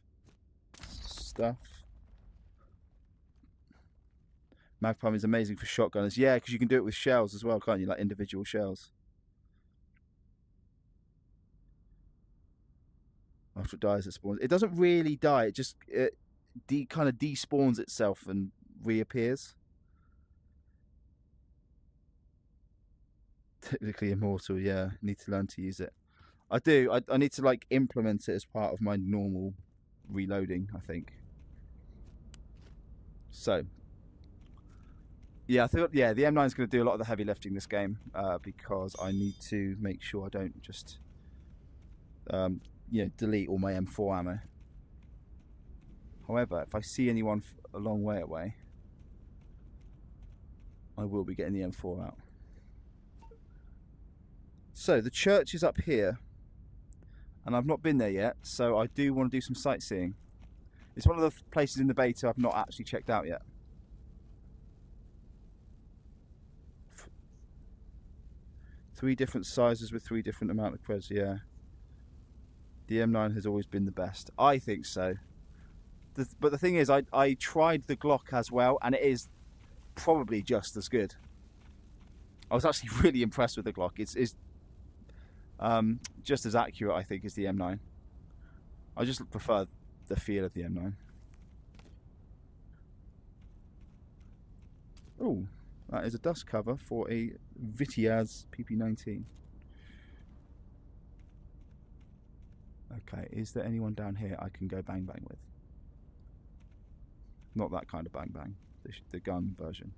Magpalm is amazing for shotgunners. Yeah, because you can do it with shells as well, can't you? Like individual shells. After it dies, it spawns. It doesn't really die. It just kind of despawns itself and reappears. Technically immortal, yeah. Need to learn to use it. I do. I need to like implement it as part of my normal reloading, I think. So, yeah, I thought the M9 is going to do a lot of the heavy lifting this game because I need to make sure I don't just delete all my M4 ammo. However, if I see anyone a long way away, I will be getting the M4 out. So the church is up here, and I've not been there yet, so I do want to do some sightseeing. It's one of the places in the beta I've not actually checked out yet. Three different sizes with 3 different amount of creds, yeah. The M9 has always been the best. I think so. But the thing is, I tried the Glock as well, and it is probably just as good. I was actually really impressed with the Glock. It's just as accurate, I think, as the M9. I just prefer the feel of the M9. Oh, that is a dust cover for a Vitiaz PP19. Okay, is there anyone down here I can go bang bang with? Not that kind of bang bang, the gun version.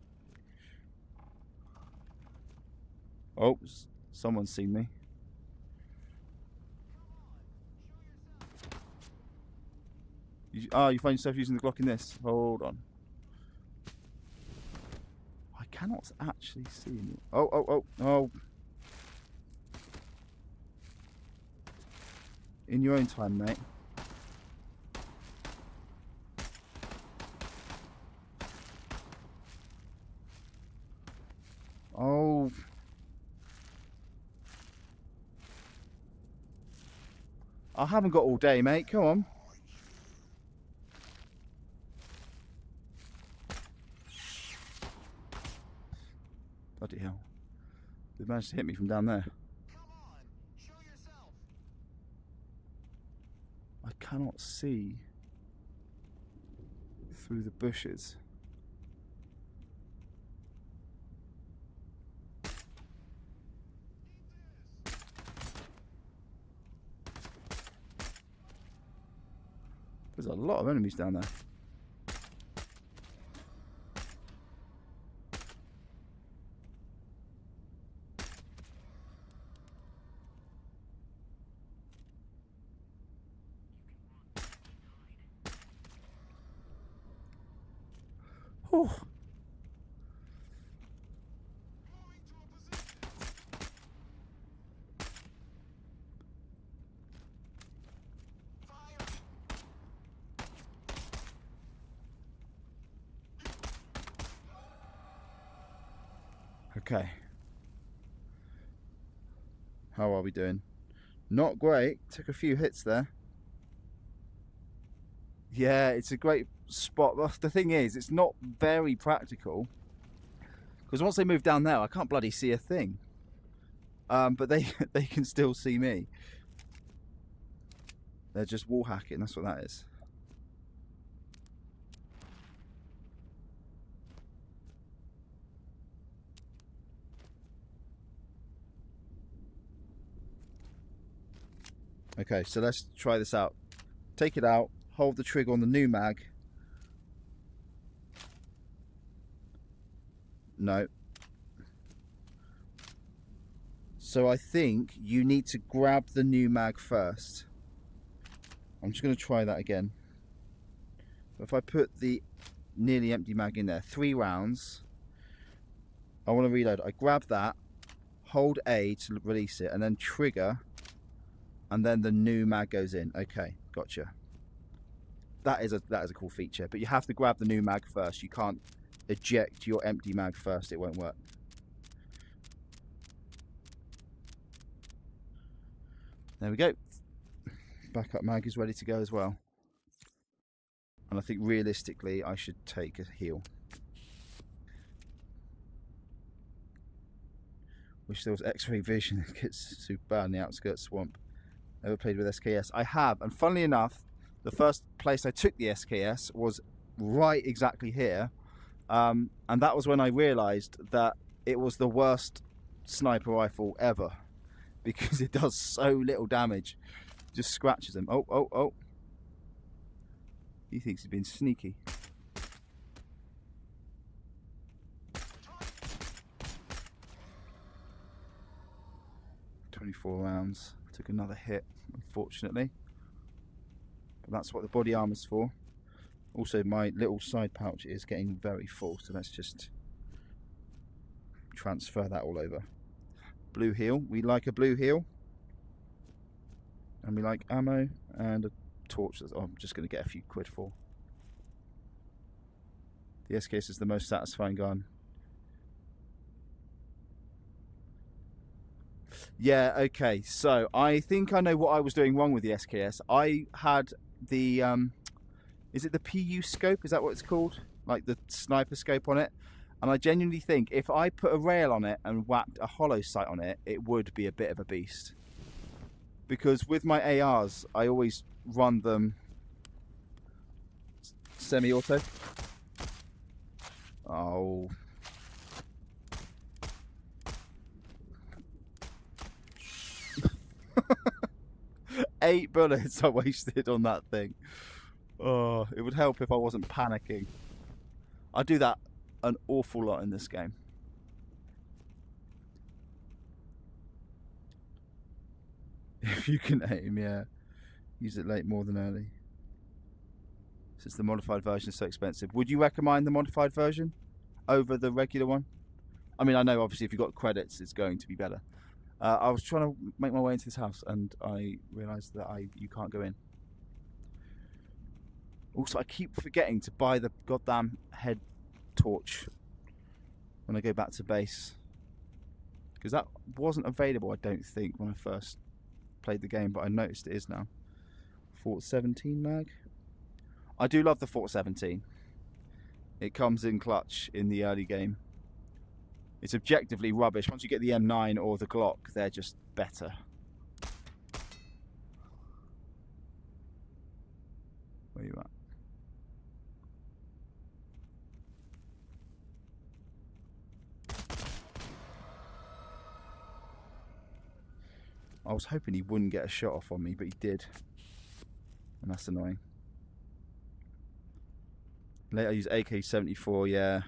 Oh, someone's seen me. You find yourself using the Glock in this? Hold on. I cannot actually see you. Oh. In your own time, mate. Oh. I haven't got all day, mate. Come on. Bloody hell. They managed to hit me from down there. Come on, show yourself. I cannot see through the bushes. There's a lot of enemies down there. Oh. Moving to a position. Fire. Okay. How are we doing? Not great. Took a few hits there. Yeah, it's a great spot. Well, the thing is, it's not very practical. Because once they move down there, I can't bloody see a thing. But they can still see me. They're just wall hacking, that's what that is. Okay, so let's try this out. Take it out, hold the trigger on the new mag. No. So I think you need to grab the new mag first. I'm just going to try that again. If I put the nearly empty mag in there, 3 rounds, I want to reload. I grab that, hold A to release it, and then trigger, and then the new mag goes in. Okay, gotcha. That is a cool feature, but you have to grab the new mag first. You can't eject your empty mag first, it won't work. There we go. Backup mag is ready to go as well. And I think realistically I should take a heal. Wish there was X-ray vision. It gets super bad in the outskirts swamp. Never played with SKS. I have, and funnily enough, the first place I took the SKS was right exactly here. And that was when I realised that it was the worst sniper rifle ever, because it does so little damage. Just scratches them. Oh. He thinks he's been sneaky. .24 rounds. Took another hit, unfortunately. But that's what the body armor's for. Also, my little side pouch is getting very full, so let's just transfer that all over. Blue heal. We like a blue heal. And we like ammo and a torch that I'm just going to get a few quid for. The SKS is the most satisfying gun. Yeah, okay, so I think I know what I was doing wrong with the SKS. I had the, is it the PU scope? Is that what it's called? Like the sniper scope on it? And I genuinely think if I put a rail on it and whacked a hollow sight on it, it would be a bit of a beast. Because with my ARs, I always run them semi-auto. Oh, 8 bullets I wasted on that thing. Oh, it would help if I wasn't panicking. I do that an awful lot in this game. If you can aim, yeah. Use it late more than early. Since the modified version is so expensive. Would you recommend the modified version over the regular one? I mean, I know obviously if you've got credits, it's going to be better. I was trying to make my way into this house and I realised that you can't go in. Also, I keep forgetting to buy the goddamn head torch when I go back to base. Because that wasn't available, I don't think, when I first played the game, but I noticed it is now. Fort 17 mag. I do love the Fort 17. It comes in clutch in the early game. It's objectively rubbish. Once you get the M9 or the Glock, they're just better. Where are you at? I was hoping he wouldn't get a shot off on me, but he did. And that's annoying. Later I use AK-74, yeah.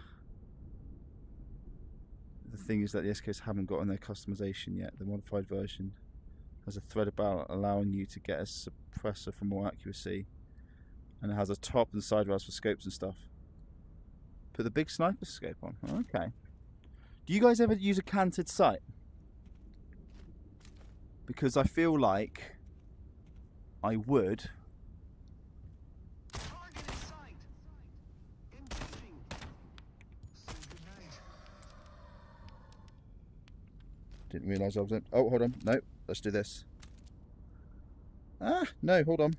The thing is that the SKs haven't gotten their customization yet. The modified version has a thread about allowing you to get a suppressor for more accuracy. And it has a top and side rails for scopes and stuff. Put the big sniper scope on. Okay. Do you guys ever use a canted sight? Because I feel like I would. Target in sight. Engaging. Say goodnight. Didn't realise I was in. Oh, hold on. No, let's do this. Ah, no, hold on.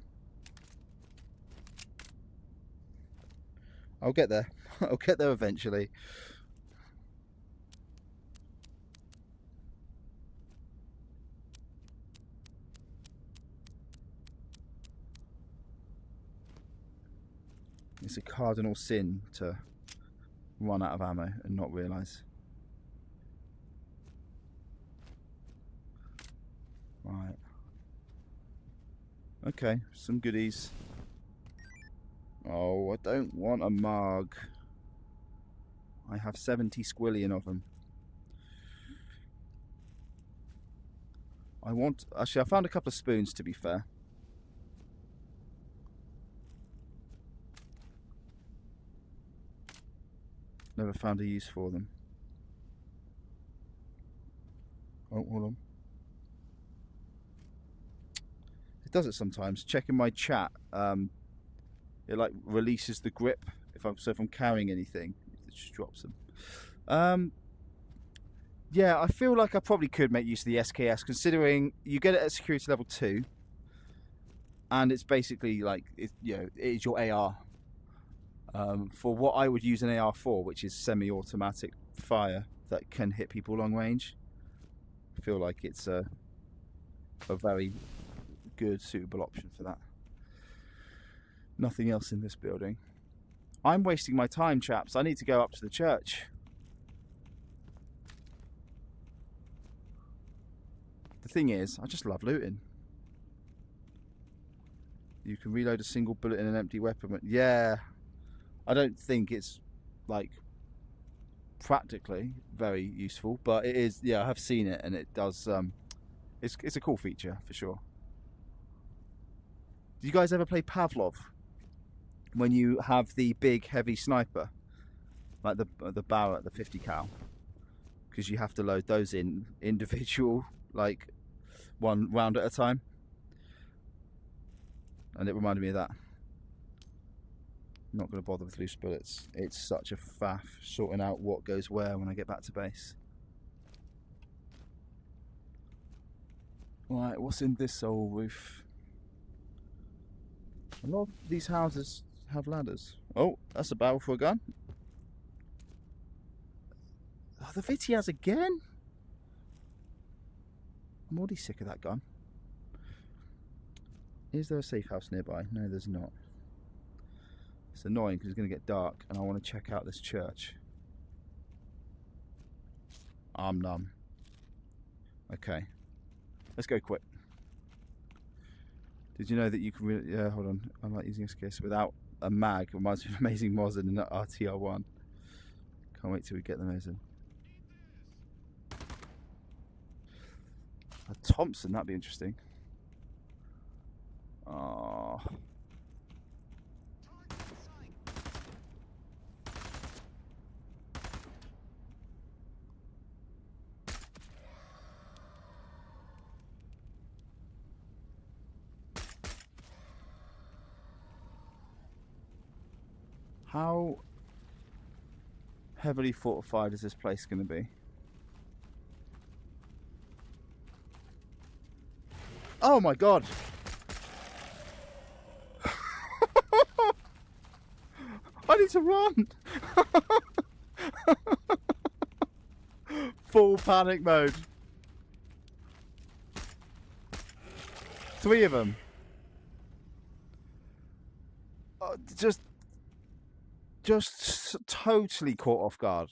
I'll get there. I'll get there eventually. It's a cardinal sin to run out of ammo and not realise. Right. Okay, some goodies. Oh, I don't want a mug. I have 70 squillion of them. Actually, I found a couple of spoons, to be fair. Never found a use for them. Oh, hold on. It does it sometimes. Checking my chat, it like releases the grip if I'm carrying anything, it just drops them. Yeah, I feel like I probably could make use of the SKS, considering you get it at security level 2, and it's basically like it is your AR. For what I would use an AR for, which is semi-automatic fire that can hit people long range, I feel like it's a very good, suitable option for that. Nothing else in this building. I'm wasting my time, chaps. I need to go up to the church. The thing is, I just love looting. You can reload a single bullet in an empty weapon. Yeah, I don't think it's like practically very useful, but it is. Yeah, I have seen it, and it does. It's a cool feature for sure. Do you guys ever play Pavlov? When you have the big heavy sniper, like the Barrett, the 50 cal, because you have to load those in individual, like one round at a time, and it reminded me of that. Not going to bother with loose bullets. It's such a faff sorting out what goes where when I get back to base. Right, what's in this old roof? A lot of these houses have ladders. Oh, that's a barrel for a gun. Oh, the Vitiaz again? I'm already sick of that gun. Is there a safe house nearby? No, there's not. It's annoying because it's going to get dark and I want to check out this church. I'm numb. Okay. Let's go quick. Did you know that you can? Yeah, hold on. I'm not using SKS without a mag. Reminds me of Amazing Moz and an RTR1. Can't wait till we get them in. A Thompson, that'd be interesting. Oh. How heavily fortified is this place going to be? Oh my god! I need to run! Full panic mode. 3 of them. Just totally caught off guard.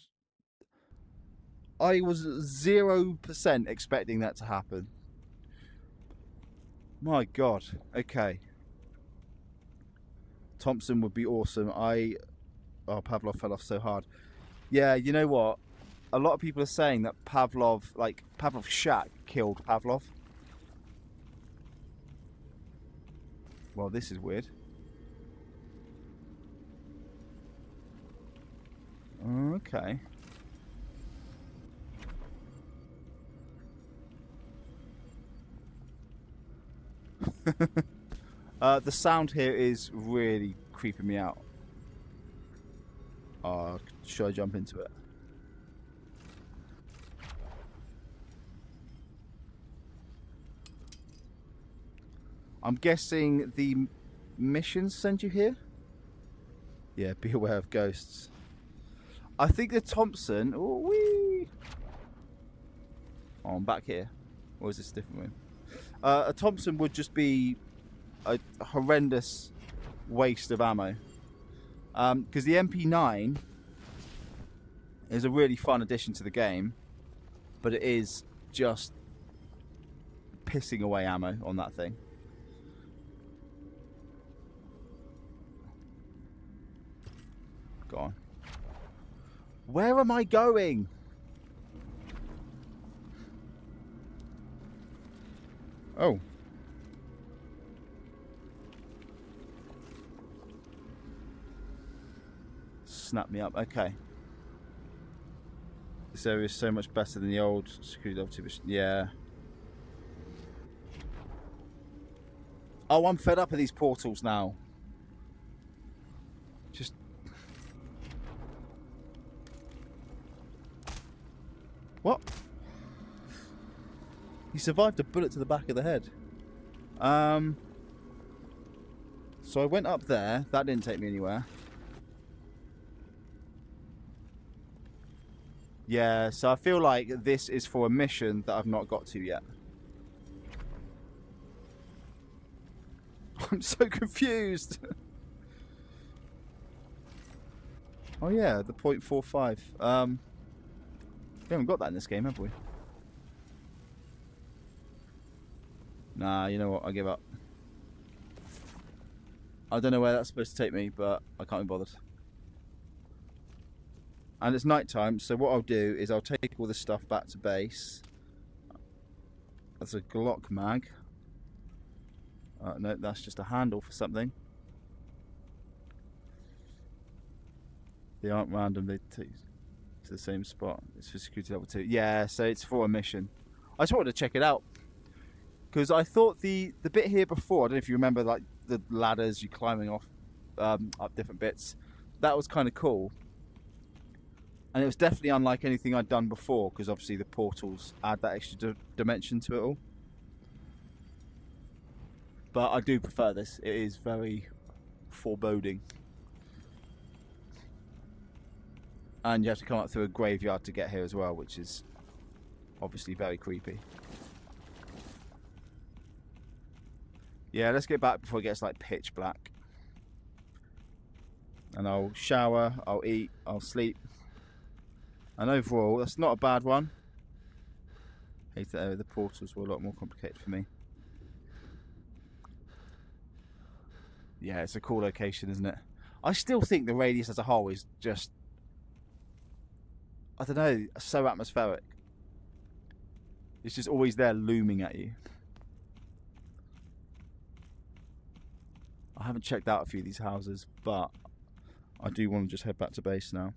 I was 0% expecting that to happen. My god. Okay. Thompson would be awesome. Oh, Pavlov fell off so hard. Yeah, you know what? A lot of people are saying that Pavlov's shack killed Pavlov. Well, this is weird. Okay. The sound here is really creeping me out. Should I jump into it? I'm guessing the missions send you here? Yeah, be aware of ghosts. I think the Thompson... Oh, wee! Oh, I'm back here. Or is this a different room? A Thompson would just be a horrendous waste of ammo. Because the MP9 is a really fun addition to the game, but it is just pissing away ammo on that thing. Go on. Where am I going? Oh. Snap me up. Okay. This area is so much better than the old security level 2. Yeah. Oh, I'm fed up of these portals now. Just... What? He survived a bullet to the back of the head. So I went up there. That didn't take me anywhere. Yeah, so I feel like this is for a mission that I've not got to yet. I'm so confused. Oh yeah, the .45. We haven't got that in this game, have we? Nah, you know what? I give up. I don't know where that's supposed to take me, but I can't be bothered. And it's night time, so what I'll do is I'll take all this stuff back to base. That's a Glock mag. No, that's just a handle for something. They aren't random, they take you to the same spot. It's for security level 2. Yeah, so it's for a mission. I just wanted to check it out. Because I thought the bit here before, I don't know if you remember, like the ladders, you climbing off up different bits. That was kind of cool. And it was definitely unlike anything I'd done before, because obviously the portals add that extra dimension to it all. But I do prefer this. It is very foreboding. And you have to come up through a graveyard to get here as well, which is obviously very creepy. Yeah, let's get back before it gets like pitch black. And I'll shower, I'll eat, I'll sleep. And overall, that's not a bad one. Hate that the portals were a lot more complicated for me. Yeah, it's a cool location, isn't it? I still think the radius as a whole is just, I don't know, so atmospheric. It's just always there looming at you. I haven't checked out a few of these houses, but I do want to just head back to base now.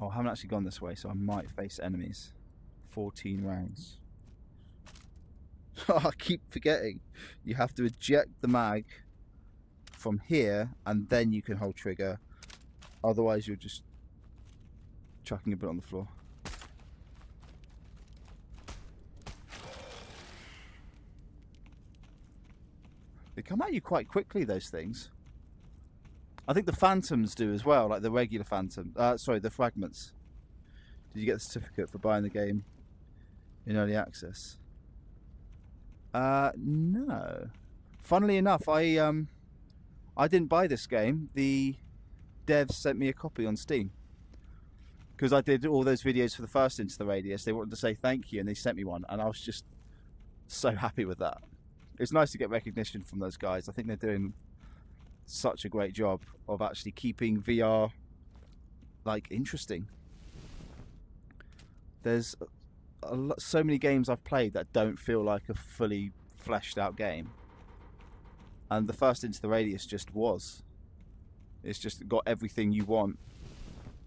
Oh, I haven't actually gone this way, so I might face enemies. 14 rounds. I keep forgetting. You have to eject the mag from here, and then you can hold trigger. Otherwise, you're just chucking a bit on the floor. They come at you quite quickly, those things. I think the phantoms do as well, like the regular phantom. Sorry, the fragments. Did you get the certificate for buying the game in early access? No. Funnily enough, I didn't buy this game. The devs sent me a copy on Steam. Because I did all those videos for the first Into the Radius. They wanted to say thank you, and they sent me one. And I was just so happy with that. It's nice to get recognition from those guys. I think they're doing such a great job of actually keeping VR like interesting. There's so many games I've played that don't feel like a fully fleshed out game, and the first Into the Radius just was. It's just got everything you want,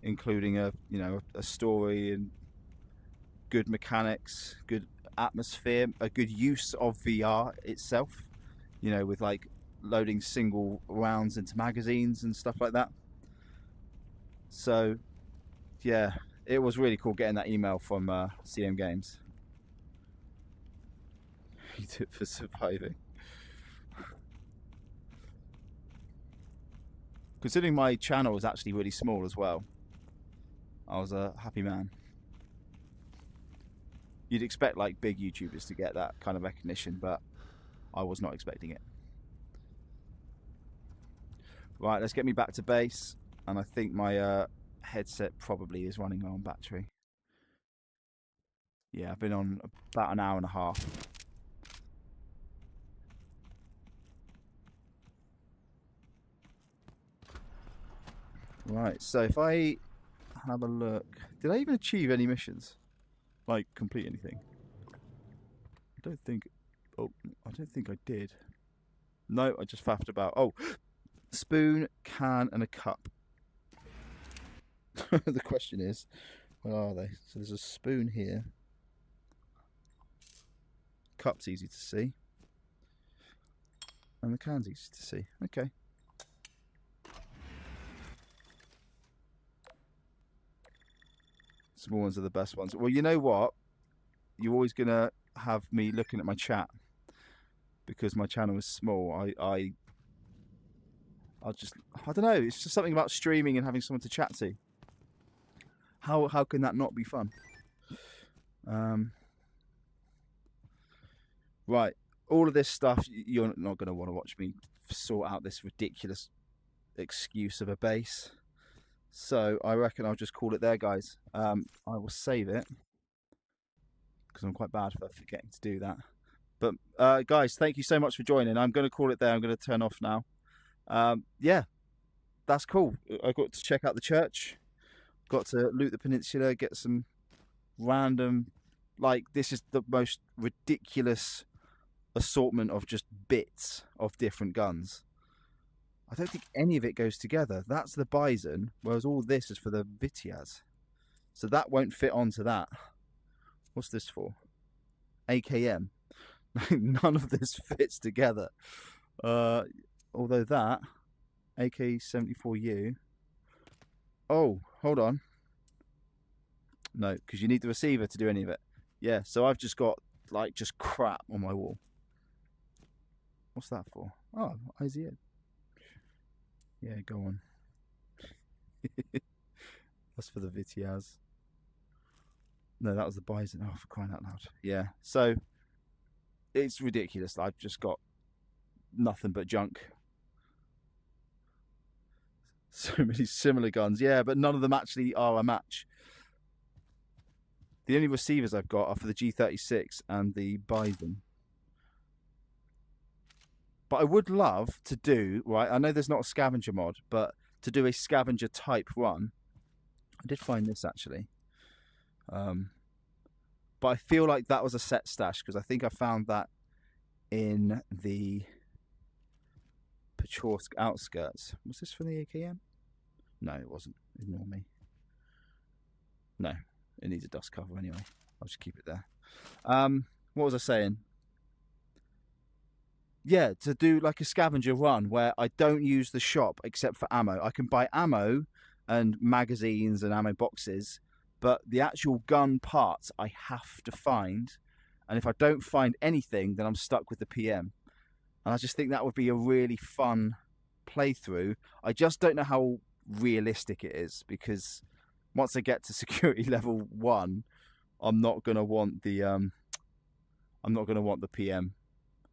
including a story and good mechanics, good atmosphere, a good use of VR itself, with like loading single rounds into magazines and stuff like that. So yeah, it was really cool getting that email from CM Games. You do it for surviving. Considering my channel is actually really small as well, I was a happy man. You'd expect like big YouTubers to get that kind of recognition, but I was not expecting it. Right, let's get me back to base, and I think my headset probably is running low on battery. Yeah, I've been on about an hour and a half. Right, so if I have a look, did I even achieve any missions? Like, complete anything? I don't think I did. No, I just faffed about. Oh, spoon, can, and a cup. The question is, where are they? So there's a spoon here. Cup's easy to see. And the can's easy to see. Okay. Small ones are the best ones. Well, you know what? You're always going to have me looking at my chat. Because my channel is small. I don't know. It's just something about streaming and having someone to chat to. How can that not be fun? Right, all of this stuff, you're not going to want to watch me sort out this ridiculous excuse of a base. So I reckon I'll just call it there, guys. I will save it because I'm quite bad for forgetting to do that. But guys, thank you so much for joining. I'm going to call it there. I'm going to turn off now. Yeah, that's cool. I got to check out the church. Got to loot the peninsula, get some random, like, this is the most ridiculous assortment of just bits of different guns. I don't think any of it goes together. That's the Bison, whereas all this is for the Vitiaz. So that won't fit onto that. What's this for? AKM. None of this fits together. Although that AK-74U. Oh, hold on. No, because you need the receiver to do any of it. Yeah, so I've just got like just crap on my wall. What's that for? Oh, IZN. Yeah, go on. That's for the Vitiaz. No, that was the Bison. Oh, for crying out loud. Yeah, so it's ridiculous. I've just got nothing but junk. So many similar guns. Yeah, but none of them actually are a match. The only receivers I've got are for the G36 and the Bison. But I would love to do, right, I know there's not a scavenger mod, but to do a scavenger type run. I did find this actually. But I feel like that was a set stash because I think I found that in the Pechorsk outskirts. Was this from the AKM? No, it wasn't. Ignore me. No, it needs a dust cover anyway. I'll just keep it there. What was I saying? Yeah, to do like a scavenger run where I don't use the shop except for ammo. I can buy ammo and magazines and ammo boxes, but the actual gun parts I have to find. And if I don't find anything, then I'm stuck with the PM. And I just think that would be a really fun playthrough. I just don't know how realistic it is because once I get to security level 1, I'm not gonna want the PM.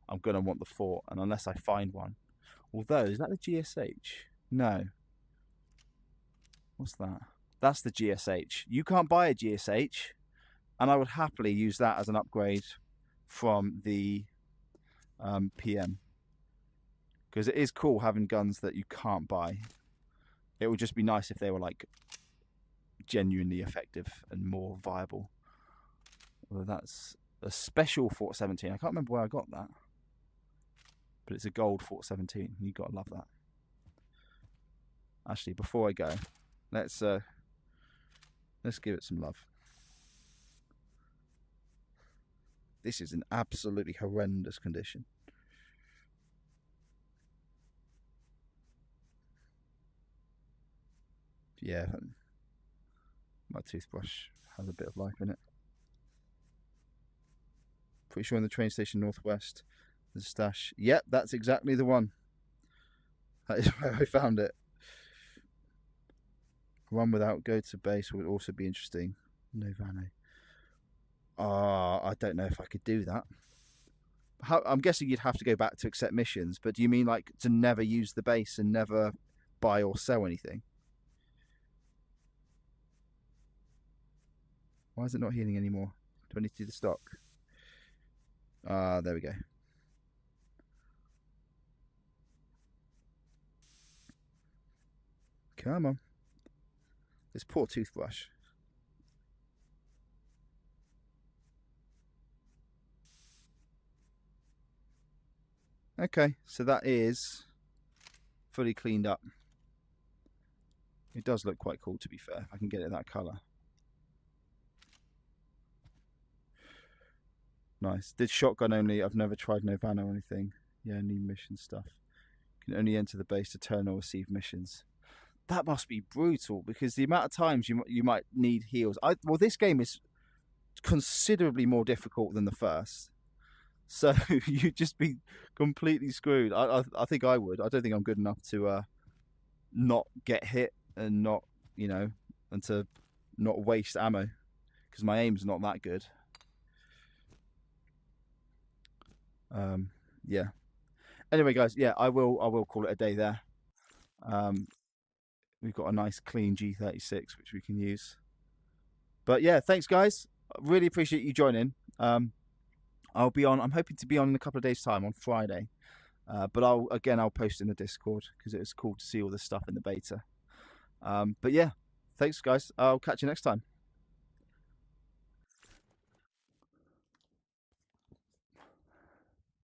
I'm gonna want the fort, and unless I find one. Although, is that the GSH? No. What's that? That's the GSH. You can't buy a GSH, and I would happily use that as an upgrade from the PM. Because it is cool having guns that you can't buy. It would just be nice if they were like genuinely effective and more viable. Well, that's a special Fort 17. I can't remember where I got that. But it's a gold Fort 17. You gotta love that. Actually, before I go, let's give it some love. This is in absolutely horrendous condition. Yeah, my toothbrush has a bit of life in it. Pretty sure in the train station northwest there's a stash. Yep, that's exactly the one. That is where I found it. Run without go to base would also be interesting. No Vano. I don't know if I could do that. I'm guessing you'd have to go back to accept missions, but do you mean like to never use the base and never buy or sell anything? Why is it not healing anymore? Do I need to do the stock? There we go. Come on. This poor toothbrush. Okay, so that is fully cleaned up. It does look quite cool, to be fair, if I can get it that colour. Nice. Did shotgun only. I've never tried Novana or anything. Yeah, only mission stuff. You can only enter the base to turn or receive missions. That must be brutal because the amount of times you might need heals. Well, this game is considerably more difficult than the first. So you'd just be completely screwed. I think I would. I don't think I'm good enough to not get hit and not, and to not waste ammo because my aim's not that good. Yeah. Anyway, guys, yeah, I will call it a day there. We've got a nice clean G36 which we can use. But yeah, thanks guys. I really appreciate you joining. I'm hoping to be on in a couple of days' time on Friday. But I'll post in the Discord because it was cool to see all this stuff in the beta. But yeah, thanks guys. I'll catch you next time.